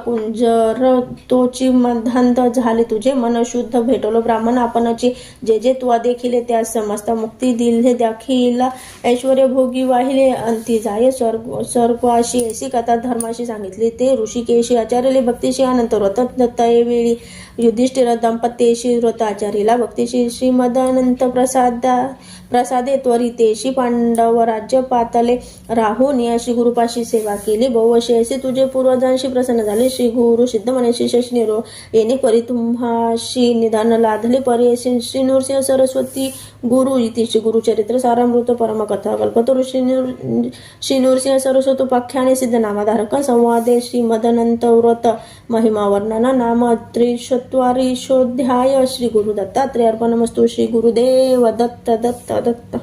कुंजर तोची मधांत झाले तुझे मन शुद्ध भेटलो ब्राह्मण आपणची जे तुवा देखील त्या समस्त मुक्ती दिले देखील ऐश्वर भोगी वाहिले अंती जाय स्वर्गाशी ऐसी कथा धर्माशी सांगितली ते ऋषिकेशी आचार्यले भक्तीशी अनंत व्रत दत्ताये वेळी युधिष्ठिर दंपत्येशी व्रत आचार्याला भक्तीशी श्रीमदानंत प्रसादे त्वरितेशी पांडव राज्य पातले राहून या श्री गुरुपाशी सेवा केली बहुवशी असे तुझे पूर्वजांशी प्रसन्न झाले श्री गुरु सिद्ध मनेशी शशनिरो येणे परी तुम्हाशी निदान लाधले परी श्री नृसिंह सरस्वती गुरु इति श्री गुरुचरित्र सारामृत परमकथा कल्पतरु श्री नृसिंह सरस्वती उपाख्याने सिद्ध नामधारक संवादे श्री मदनंत व्रत महिमा वर्णन नाम त्रिशत्वारिशोध्याय श्री गुरु दत्तात्रेय अर्पणमस्तु श्री गुरुदेव दत्त दत्त दत्त.